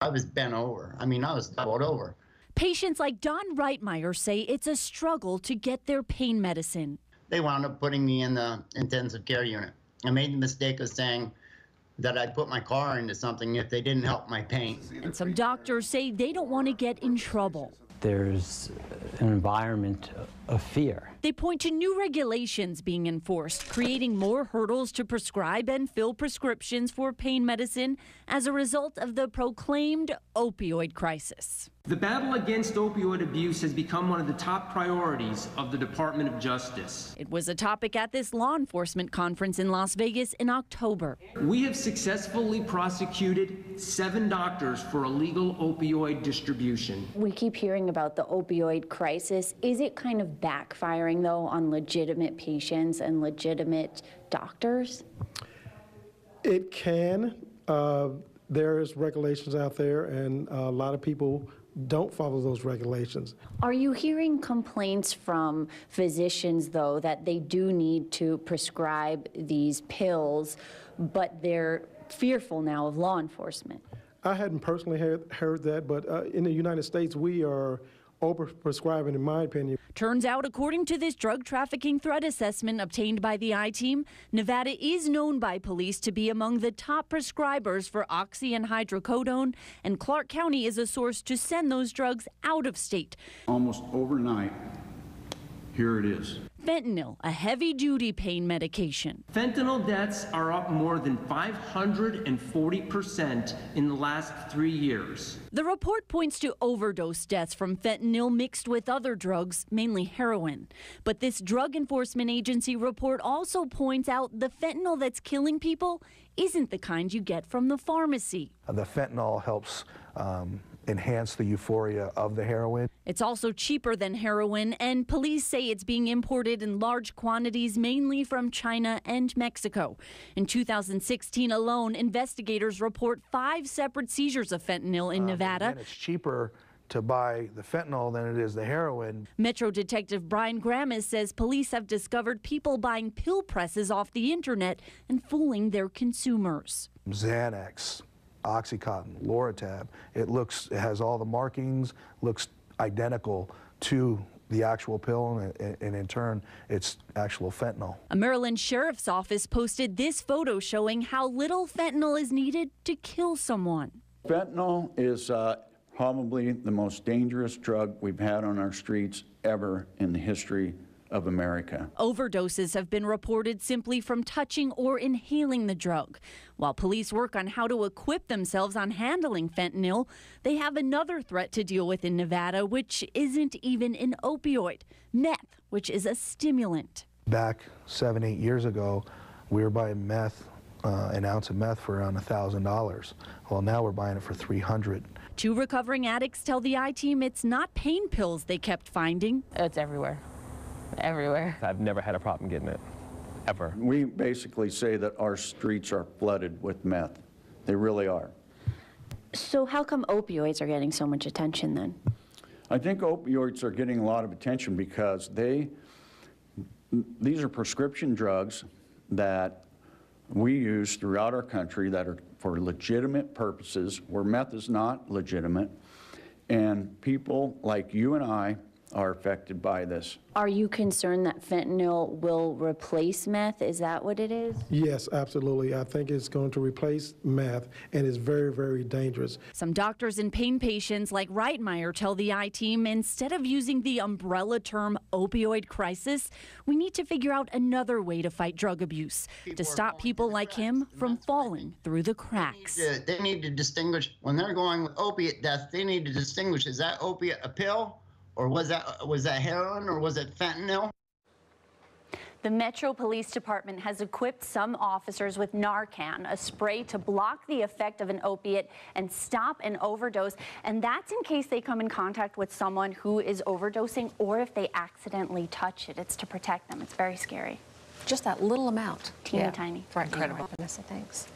I was bent over. I mean, I was doubled over. Patients like Don Reitmeyer say it's a struggle to get their pain medicine. They wound up putting me in the intensive care unit. I made the mistake of saying that I'd put my car into something if they didn't help my pain. And some doctors say they don't want to get in trouble. There's an environment of fear. They point to new regulations being enforced, creating more hurdles to prescribe and fill prescriptions for pain medicine as a result of the proclaimed opioid crisis. The battle against opioid abuse has become one of the top priorities of the Department of Justice. It was a topic at this law enforcement conference in Las Vegas in October. We have successfully prosecuted 7 doctors for illegal opioid distribution. We keep hearing about the opioid crisis. Is it kind of backfiring, though, on legitimate patients and legitimate doctors? It can. There's regulations out there, and a lot of people don't follow those regulations. Are you hearing complaints from physicians, though, that they do need to prescribe these pills, but they're fearful now of law enforcement? I hadn't personally heard that, but in the United States, we are over-prescribing, in my opinion. Turns out, according to this drug trafficking threat assessment obtained by the I-Team, Nevada is known by police to be among the top prescribers for oxy and hydrocodone, and Clark County is a source to send those drugs out of state. Almost overnight, here it is. Fentanyl, a heavy-duty pain medication. Fentanyl deaths are up more than 540% in the last 3 years. The report points to overdose deaths from fentanyl mixed with other drugs, mainly heroin. But this drug enforcement agency report also points out the fentanyl that's killing people isn't the kind you get from the pharmacy. The fentanyl helps enhance the euphoria of the heroin. It's also cheaper than heroin, and police say it's being imported in large quantities, mainly from China and Mexico. In 2016 alone, investigators report 5 separate seizures of fentanyl in Nevada. And it's cheaper to buy the fentanyl than it is the heroin. Metro Detective Brian Grammis says police have discovered people buying pill presses off the internet and fooling their consumers. Xanax, Oxycontin, Loratab, it has all the markings, looks identical to the actual pill, and in turn, it's actual fentanyl. A Maryland sheriff's office posted this photo showing how little fentanyl is needed to kill someone. Fentanyl is probably the most dangerous drug we've had on our streets ever in the history of America. Overdoses have been reported simply from touching or inhaling the drug. While police work on how to equip themselves on handling fentanyl, they have another threat to deal with in Nevada, which isn't even an opioid: meth, which is a stimulant. Back 7-8 years ago, we were buying meth, an ounce of meth for around $1,000. Well, now we're buying it for $300. 2 recovering addicts tell the I-Team it's not pain pills they kept finding. It's everywhere. Everywhere. I've never had a problem getting it, ever. We basically say that our streets are flooded with meth. They really are. So how come opioids are getting so much attention then? I think opioids are getting a lot of attention because these are prescription drugs that we use throughout our country that are for legitimate purposes, where meth is not legitimate, and people like you and I are affected by this. Are you concerned that fentanyl will replace meth? Is that what it is? Yes, absolutely. I think it's going to replace meth, and it's very, very dangerous. Some doctors and pain patients like Reitmeyer tell the I-Team instead of using the umbrella term opioid crisis, we need to figure out another way to fight drug abuse, to stop people like him from falling through the cracks. They need to distinguish, when they're going with opiate death, they need to distinguish, is that opiate a pill? Or was that heroin, or was it fentanyl? The Metro Police Department has equipped some officers with Narcan, a spray to block the effect of an opiate and stop an overdose. And that's in case they come in contact with someone who is overdosing, or if they accidentally touch it. It's to protect them. It's very scary. Just that little amount. Teeny tiny. Incredible. Vanessa, thanks.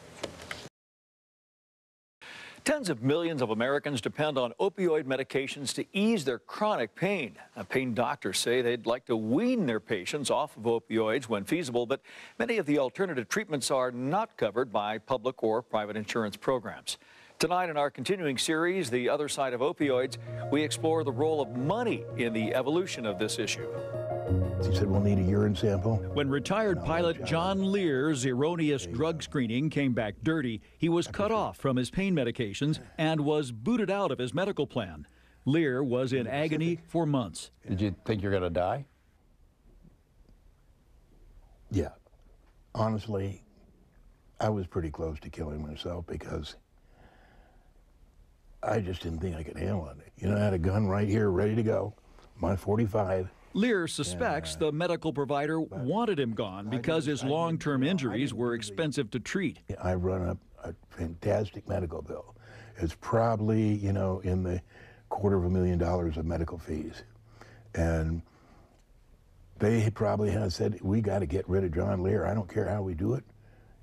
Tens of millions of Americans depend on opioid medications to ease their chronic pain. Pain doctors say they'd like to wean their patients off of opioids when feasible, but many of the alternative treatments are not covered by public or private insurance programs. Tonight in our continuing series, The Other Side of Opioids, we explore the role of money in the evolution of this issue. He said, we'll need a urine sample. When retired pilot John Lear's erroneous drug screening came back dirty, he was cut off from his pain medications and was booted out of his medical plan. Lear was in agony for months. Did you think you're going to die? Yeah. Honestly, I was pretty close to killing myself because I just didn't think I could handle it. You know, I had a gun right here ready to go, my .45. Lear suspects the medical provider wanted him gone because his long-term injuries were expensive to treat. I run up a fantastic medical bill. It's probably, you know, in the $250,000 of medical fees. And they probably have said, we got to get rid of John Lear. I don't care how we do it.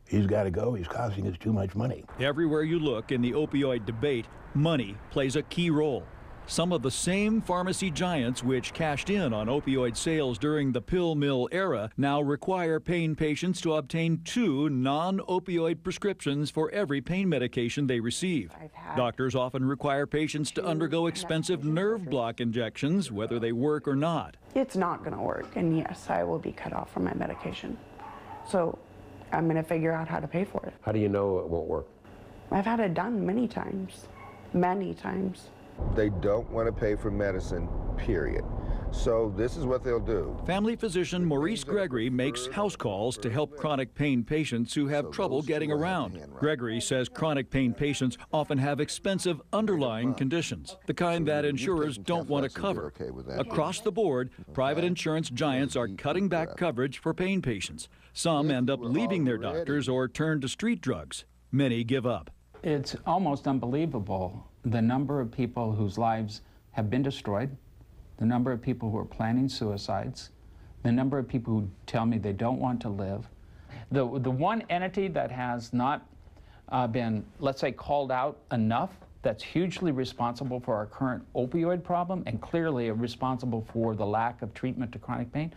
He's got to go. He's costing us too much money. Everywhere you look in the opioid debate, money plays a key role. Some of the same pharmacy giants which cashed in on opioid sales during the pill mill era now require pain patients to obtain 2 non-opioid prescriptions for every pain medication they receive. Doctors often require patients to undergo expensive nerve block injections, whether they work or not. It's not going to work, and yes, I will be cut off from my medication. So I'm going to figure out how to pay for it. How do you know it won't work? I've had it done many times, many times. They don't want to pay for medicine, period. So this is what they'll do. Family physician Maurice Gregory makes house calls to help chronic pain patients who have trouble getting around. Gregory says chronic pain patients often have expensive underlying conditions, the kind that insurers don't want to cover. Across the board, private insurance giants are cutting back coverage for pain patients. Some end up leaving their doctors or turn to street drugs. Many give up. It's almost unbelievable the number of people whose lives have been destroyed, the number of people who are planning suicides, the number of people who tell me they don't want to live. The one entity that has not been, let's say, called out enough, that's hugely responsible for our current opioid problem and clearly responsible for the lack of treatment to chronic pain,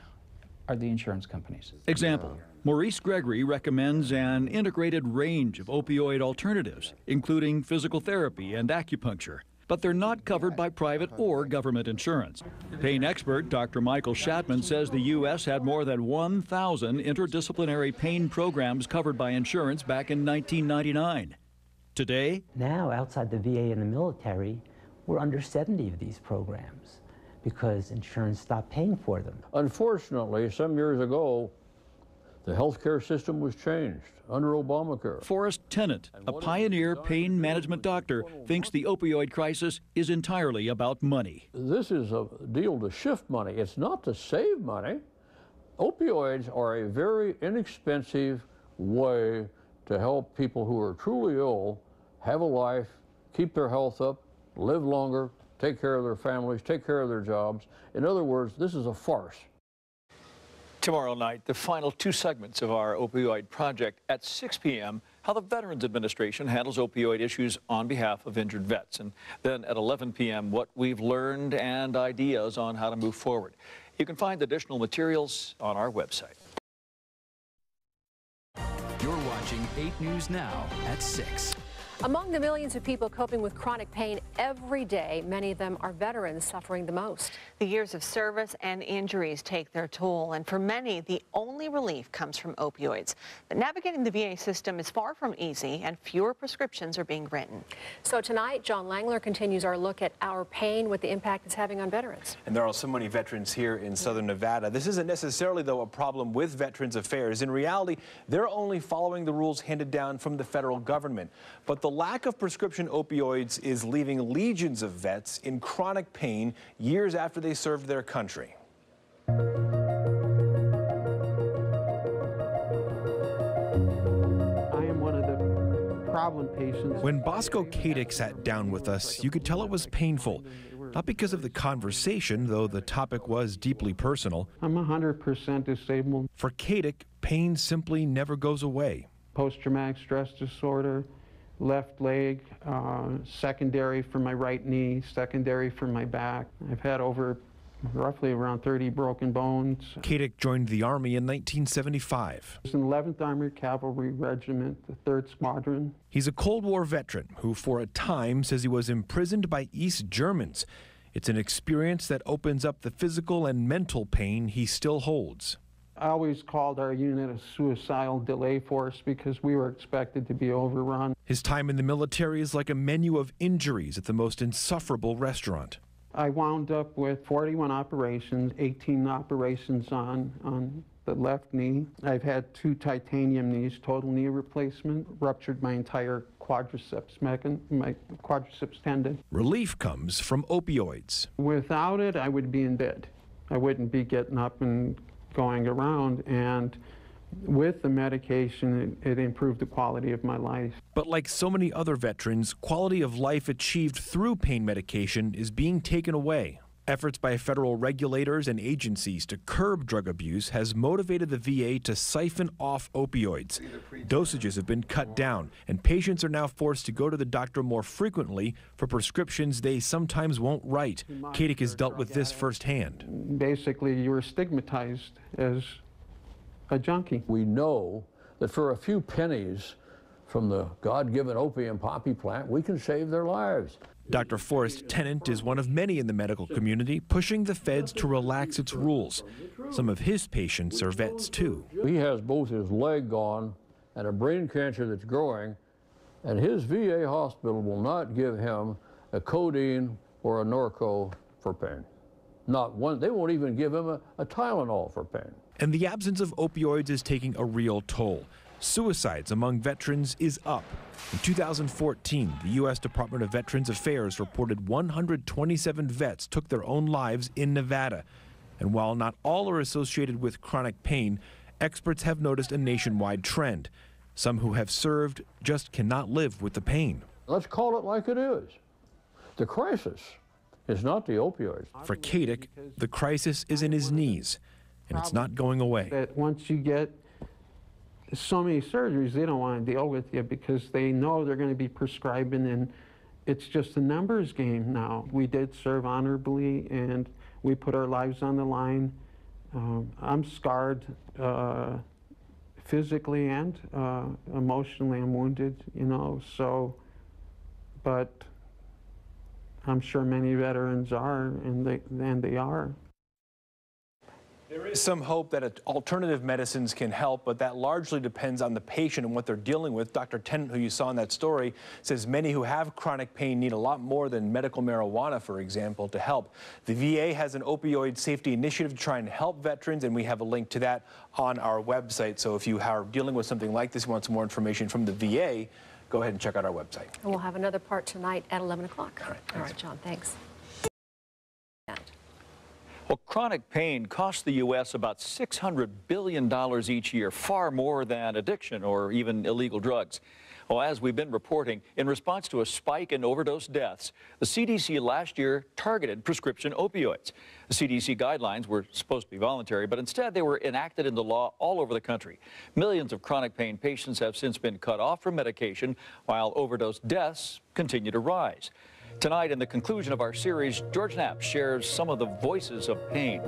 are the insurance companies. Example, Maurice Gregory recommends an integrated range of opioid alternatives, including physical therapy and acupuncture, but they're not covered by private or government insurance. Pain expert Dr. Michael Shatman says the U.S. had more than 1,000 interdisciplinary pain programs covered by insurance back in 1999. Today, now outside the VA and the military, we're under 70 of these programs because insurance stopped paying for them. Unfortunately, some years ago, the healthcare system was changed under Obamacare. Forrest Tennant, a pioneer pain management doctor, thinks the opioid crisis is entirely about money. This is a deal to shift money. It's not to save money. Opioids are a very inexpensive way to help people who are truly ill have a life, keep their health up, live longer, take care of their families, take care of their jobs. In other words, this is a farce. Tomorrow night, the final 2 segments of our opioid project at 6 p.m., how the Veterans Administration handles opioid issues on behalf of injured vets. And then at 11 p.m., what we've learned and ideas on how to move forward. You can find additional materials on our website. You're watching 8 News Now at 6. Among the millions of people coping with chronic pain every day, many of them are veterans suffering the most. The years of service and injuries take their toll, and for many, the only relief comes from opioids. But navigating the VA system is far from easy, and fewer prescriptions are being written. So tonight, John Langler continues our look at our pain, what the impact it's having on veterans. And there are so many veterans here in Southern Nevada. This isn't necessarily, though, a problem with Veterans Affairs. In reality, they're only following the rules handed down from the federal government. But the lack of prescription opioids is leaving legions of vets in chronic pain years after they served their country. I am one of the problem patients. When Bosco Kadick sat down with us, you could tell it was painful. Not because of the conversation, though the topic was deeply personal. I'm 100% disabled. For Kadick, pain simply never goes away. Post-traumatic stress disorder, left leg, secondary for my right knee, secondary for my back. I've had roughly around 30 broken bones. Kadick joined the Army in 1975. It's an 11th Armored Cavalry Regiment, the 3rd Squadron. He's a Cold War veteran who, for a time, says he was imprisoned by East Germans. It's an experience that opens up the physical and mental pain he still holds. I always called our unit a suicidal delay force because we were expected to be overrun. His time in the military is like a menu of injuries at the most insufferable restaurant. I wound up with 41 operations, 18 operations on the left knee. I've had 2 titanium knees, total knee replacement, ruptured my entire quadriceps tendon. Relief comes from opioids. Without it, I would be in bed. I wouldn't be getting up and going around, and with the medication, it improved the quality of my life. But like so many other veterans, quality of life achieved through pain medication is being taken away. Efforts by federal regulators and agencies to curb drug abuse has motivated the VA to siphon off opioids. Dosages have been cut down, and patients are now forced to go to the doctor more frequently for prescriptions they sometimes won't write. Kadick has dealt with this firsthand. Basically, you were stigmatized as a junkie. We know that for a few pennies from the God-given opium poppy plant, we can save their lives. Dr. Forrest Tennant is one of many in the medical community pushing the feds to relax its rules. Some of his patients are vets too. He has both his leg gone and a brain cancer that's growing, and his VA hospital will not give him a codeine or a Norco for pain. Not one. They won't even give him a Tylenol for pain. And the absence of opioids is taking a real toll. Suicides among veterans is up. In 2014, the U.S. Department of Veterans Affairs reported 127 vets took their own lives in Nevada. And while not all are associated with chronic pain, experts have noticed a nationwide trend. Some who have served just cannot live with the pain. Let's call it like it is. The crisis is not the opioids. For Kadick, the crisis is in his knees, and it's not going away. That once you get so many surgeries, they don't want to deal with you because they know they're going to be prescribing, and it's just a numbers game now. We did serve honorably, and we put our lives on the line. I'm scarred physically and emotionally. I'm wounded, you know, so, but I'm sure many veterans are, and they are. There is some hope that alternative medicines can help, but that largely depends on the patient and what they're dealing with. Dr. Tennant, who you saw in that story, says many who have chronic pain need a lot more than medical marijuana, for example, to help. The VA has an opioid safety initiative to try and help veterans, and we have a link to that on our website. So if you are dealing with something like this, you want some more information from the VA, go ahead and check out our website. And we'll have another part tonight at 11 o'clock. All right, John, thanks. Well, chronic pain costs the U.S. about $600 billion each year, far more than addiction or even illegal drugs. Well, as we've been reporting, in response to a spike in overdose deaths, the CDC last year targeted prescription opioids. The CDC guidelines were supposed to be voluntary, but instead they were enacted into law all over the country. Millions of chronic pain patients have since been cut off from medication, while overdose deaths continue to rise. Tonight, in the conclusion of our series, George Knapp shares some of the voices of pain.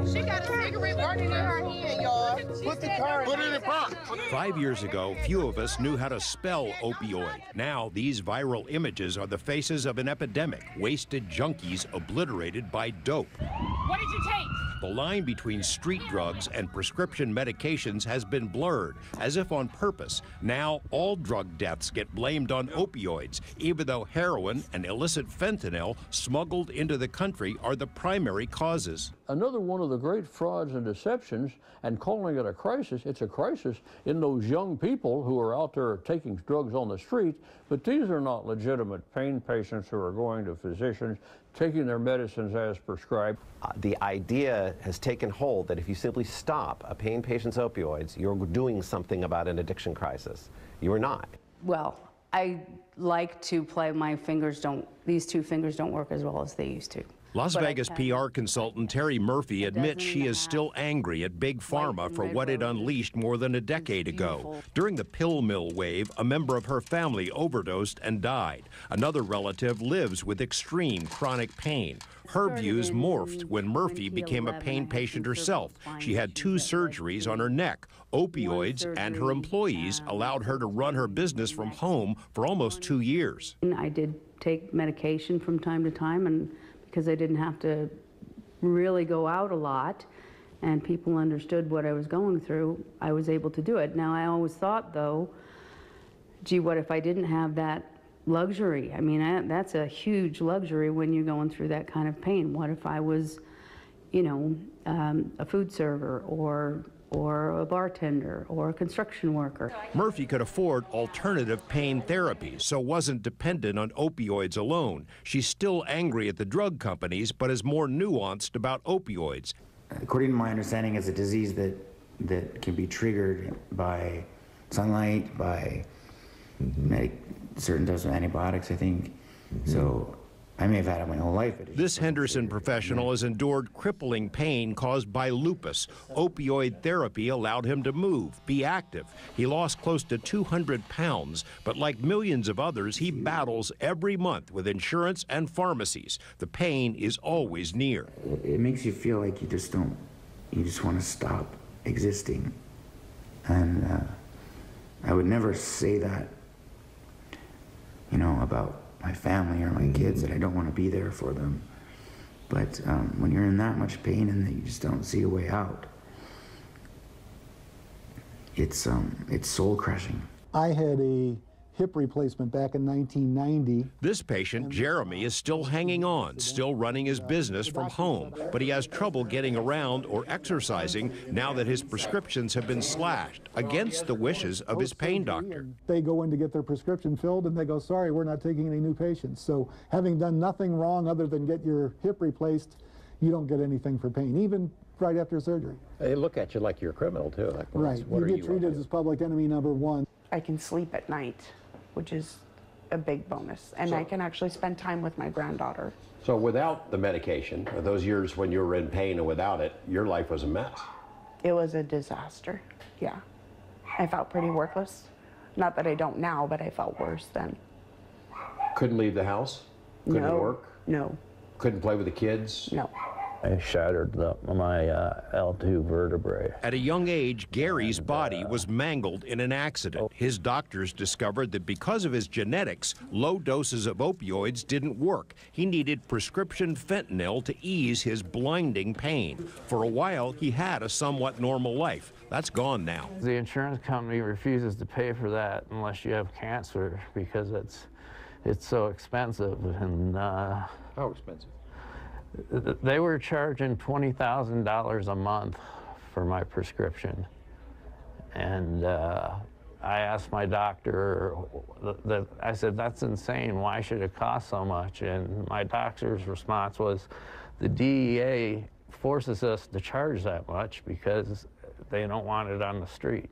She got a cigarette burning in her hand, y'all. Put it in the box. 5 years ago, few of us knew how to spell opioid. Now, these viral images are the faces of an epidemic, wasted junkies obliterated by dope. What did you take? The line between street drugs and prescription medications has been blurred, as if on purpose. Now, all drug deaths get blamed on opioids, even though heroin and illicit fentanyl smuggled into the country are the primary causes. Another one of the great frauds and deceptions, and calling it a crisis, it's a crisis in those young people who are out there taking drugs on the street, but these are not legitimate pain patients who are going to physicians, taking their medicines as prescribed. The idea has taken hold that if you simply stop a pain patient's opioids, you're doing something about an addiction crisis. You are not. Well, I like to play my fingers these two fingers don't work as well as they used to. Las Vegas PR consultant Terry Murphy admits she is still angry at Big Pharma for what it unleashed more than a decade ago. During the pill mill wave, a member of her family overdosed and died. Another relative lives with extreme chronic pain. Her views morphed when Murphy became a pain patient herself. She had 2 surgeries on her neck. Opioids and her employees allowed her to run her business from home for almost 2 years. I did take medication from time to time, and because I didn't have to really go out a lot and people understood what I was going through, I was able to do it. Now, I always thought, though, gee, what if I didn't have that luxury? I mean, that's a huge luxury when you're going through that kind of pain. What if I was, you know, a food server or or a bartender or a construction worker. Murphy could afford alternative pain therapies, so wasn't dependent on opioids alone. She's still angry at the drug companies, but is more nuanced about opioids. According to my understanding, it's a disease that can be triggered by sunlight, by certain doses of antibiotics, I think. So I may have had it my whole life. This Henderson professional has endured crippling pain caused by lupus. Opioid therapy allowed him to move, be active. He lost close to 200 pounds, but like millions of others, he battles every month with insurance and pharmacies. The pain is always near. It makes you feel like you just want to stop existing. And I would never say that, you know, about my family or my kids, that I don't want to be there for them. But when you're in that much pain and that you just don't see a way out, it's soul crushing. I had a hip replacement back in 1990. This patient, Jeremy, is still hanging on, still running his business from home, but he has trouble getting around or exercising now that his prescriptions have been slashed, against the wishes of his pain doctor. They go in to get their prescription filled and they go, sorry, we're not taking any new patients. So having done nothing wrong other than get your hip replaced, you don't get anything for pain, even right after surgery. They look at you like you're a criminal, too. Like, right, you get treated as public enemy number one. I can sleep at night, which is a big bonus. And I can actually spend time with my granddaughter. So without the medication, those years when you were in pain and without it, your life was a mess. It was a disaster, yeah. I felt pretty worthless. Not that I don't now, but I felt worse then. Couldn't leave the house? Couldn't work? No. Couldn't play with the kids? No. I shattered my L2 vertebrae. At a young age, Gary's body was mangled in an accident. His doctors discovered that because of his genetics, low doses of opioids didn't work. He needed prescription fentanyl to ease his blinding pain. For a while, he had a somewhat normal life. That's gone now. The insurance company refuses to pay for that unless you have cancer, because it's so expensive. And how expensive? They were charging $20,000 a month for my prescription. And I asked my doctor, I said, that's insane. Why should it cost so much? And my doctor's response was, the DEA forces us to charge that much because they don't want it on the street.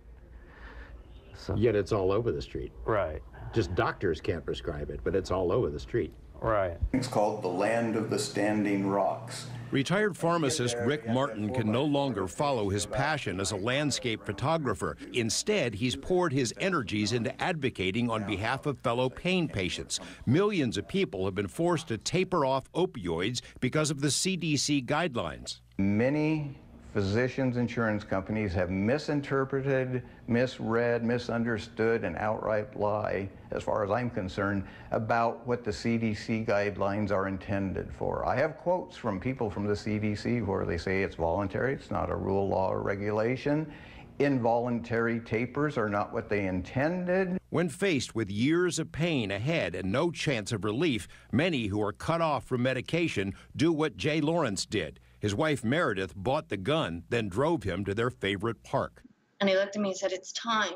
So, yet it's all over the street. Right. Just doctors can't prescribe it, but it's all over the street. Right. It's called the land of the standing rocks. Retired pharmacist Rick Martin can no longer follow his passion as a landscape photographer. Instead, he's poured his energies into advocating on behalf of fellow pain patients. Millions of people have been forced to taper off opioids because of the CDC guidelines. Many physicians, insurance companies have misinterpreted, misread, misunderstood, and outright lie, as far as I'm concerned, about what the CDC guidelines are intended for. I have quotes from people from the CDC where they say it's voluntary, it's not a rule, law, or regulation. Involuntary tapers are not what they intended. When faced with years of pain ahead and no chance of relief, many who are cut off from medication do what Jay Lawrence did. His wife Meredith bought the gun, then drove him to their favorite park. And he looked at me and said, it's time.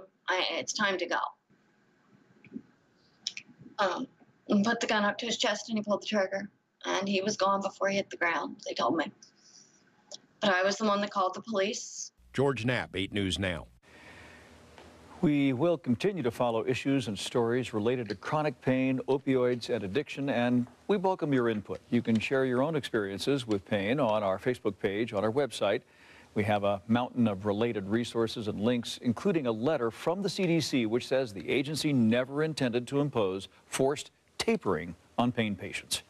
It's time to go. And put the gun up to his chest and he pulled the trigger. And he was gone before he hit the ground, they told me. But I was the one that called the police. George Knapp, 8 News Now. We will continue to follow issues and stories related to chronic pain, opioids, and addiction, and we welcome your input. You can share your own experiences with pain on our Facebook page, on our website. We have a mountain of related resources and links, including a letter from the CDC, which says the agency never intended to impose forced tapering on pain patients.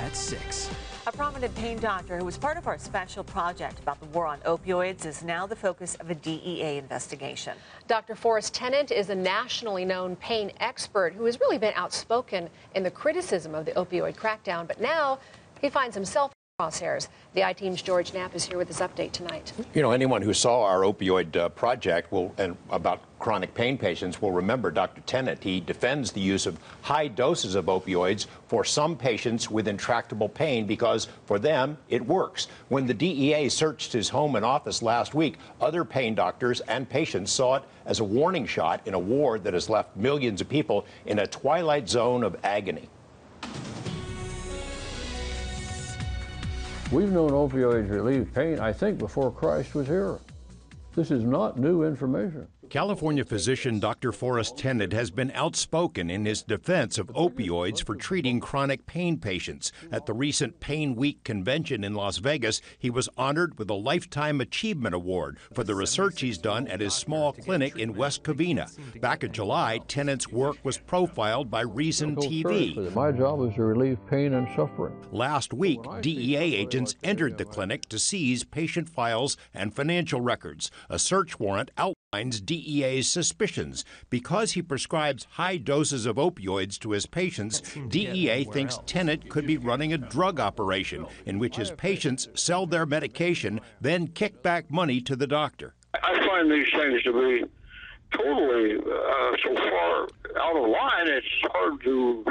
At 6. A prominent pain doctor who was part of our special project about the war on opioids is now the focus of a DEA investigation. Dr. Forrest Tennant is a nationally known pain expert who has really been outspoken in the criticism of the opioid crackdown, but now he finds himself Crosshairs. The I-Team's George Knapp is here with his update tonight. You know, anyone who saw our opioid project and about chronic pain patients will remember Dr. Tennant. He defends the use of high doses of opioids for some patients with intractable pain because for them it works. When the DEA searched his home and office last week, other pain doctors and patients saw it as a warning shot in a war that has left millions of people in a twilight zone of agony. We've known opioids relieve pain, I think, before Christ was here. This is not new information. California physician Dr. Forrest Tennant has been outspoken in his defense of opioids for treating chronic pain patients. At the recent Pain Week convention in Las Vegas, he was honored with a Lifetime Achievement Award for the research he's done at his small clinic in West Covina. Back in July, Tennant's work was profiled by Reason TV. My job is to relieve pain and suffering. Last week, DEA agents entered the clinic to seize patient files and financial records. A search warrant outlines DEA's suspicions. Because he prescribes high doses of opioids to his patients, DEA thinks Tennant could be running a drug operation in which his patients sell their medication, then kick back money to the doctor. I find these things to be totally so far out of line, it's hard to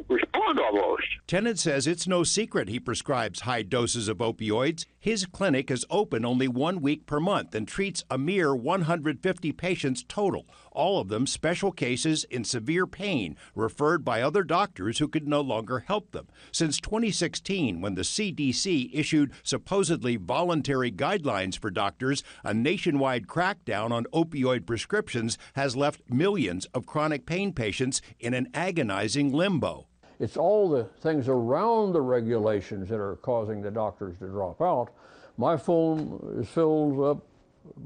respond almost. Tennant says it's no secret he prescribes high doses of opioids. His clinic is open only 1 week per month and treats a mere 150 patients total, all of them special cases in severe pain, referred by other doctors who could no longer help them. Since 2016, when the CDC issued supposedly voluntary guidelines for doctors, a nationwide crackdown on opioid prescriptions has left millions of chronic pain patients in an agonizing limbo. It's all the things around the regulations that are causing the doctors to drop out. My phone is filled up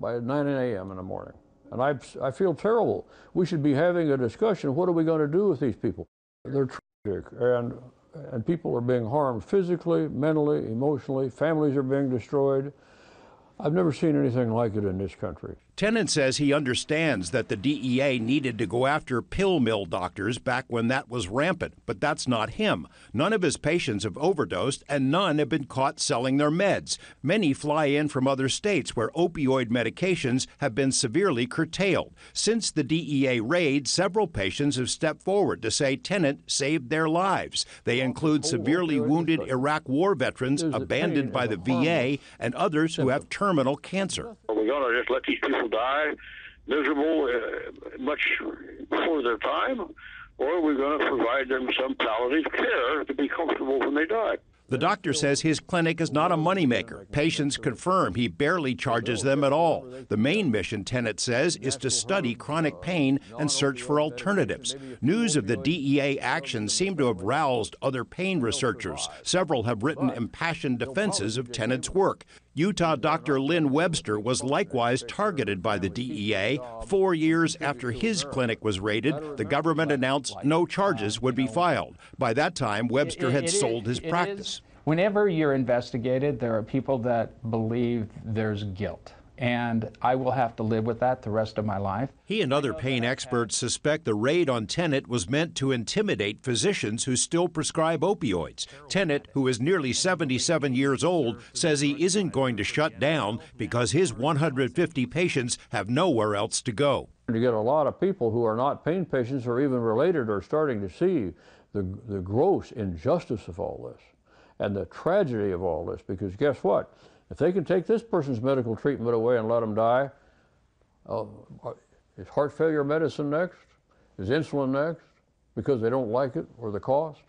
by 9 a.m. in the morning, and I feel terrible. We should be having a discussion. What are we going to do with these people? They're tragic, and people are being harmed physically, mentally, emotionally. Families are being destroyed. I've never seen anything like it in this country. Tennant says he understands that the DEA needed to go after pill mill doctors back when that was rampant, but that's not him. None of his patients have overdosed, and none have been caught selling their meds. Many fly in from other states where opioid medications have been severely curtailed. Since the DEA raid, several patients have stepped forward to say Tennant saved their lives. They include severely wounded Iraq war veterans abandoned by the VA and others who have terminal cancer. Are we going to just let these people die miserable much before their time, or are we going to provide them some palliative care to be comfortable when they die? The doctor says his clinic is not a moneymaker. Patients confirm he barely charges them at all. The main mission, Tennant says, is to study chronic pain and search for alternatives. News of the DEA actions seem to have roused other pain researchers. Several have written impassioned defenses of Tennant's work. Utah Dr. Lynn Webster was likewise targeted by the DEA. 4 years after his clinic was raided, the government announced no charges would be filed. By that time, Webster had sold his practice. Whenever you're investigated, there are people that believe there's guilt, and I will have to live with that the rest of my life. He and other pain experts suspect the raid on Tennant was meant to intimidate physicians who still prescribe opioids. Tennant, who is nearly 77 years old, says he isn't going to shut down because his 150 patients have nowhere else to go. To get a lot of people who are not pain patients or even related are starting to see the gross injustice of all this and the tragedy of all this, because guess what? If they can take this person's medical treatment away and let them die, is heart failure medicine next? Is insulin next? Because they don't like it or the cost?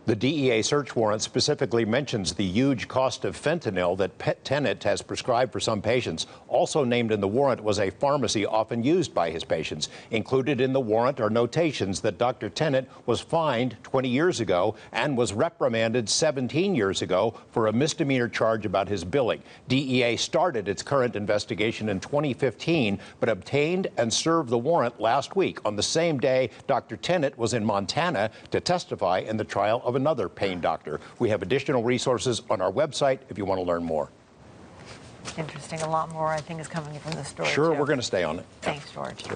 The DEA search warrant specifically mentions the huge cost of fentanyl that Tennant has prescribed for some patients. Also named in the warrant was a pharmacy often used by his patients. Included in the warrant are notations that Dr. Tennant was fined 20 years ago and was reprimanded 17 years ago for a misdemeanor charge about his billing. DEA started its current investigation in 2015, but obtained and served the warrant last week on the same day Dr. Tennant was in Montana to testify in the trial of another pain doctor. We have additional resources on our website if you want to learn more. Interesting. A lot more, I think, is coming from the story. Sure, too. we're going to stay on it. Thanks, George. Sure.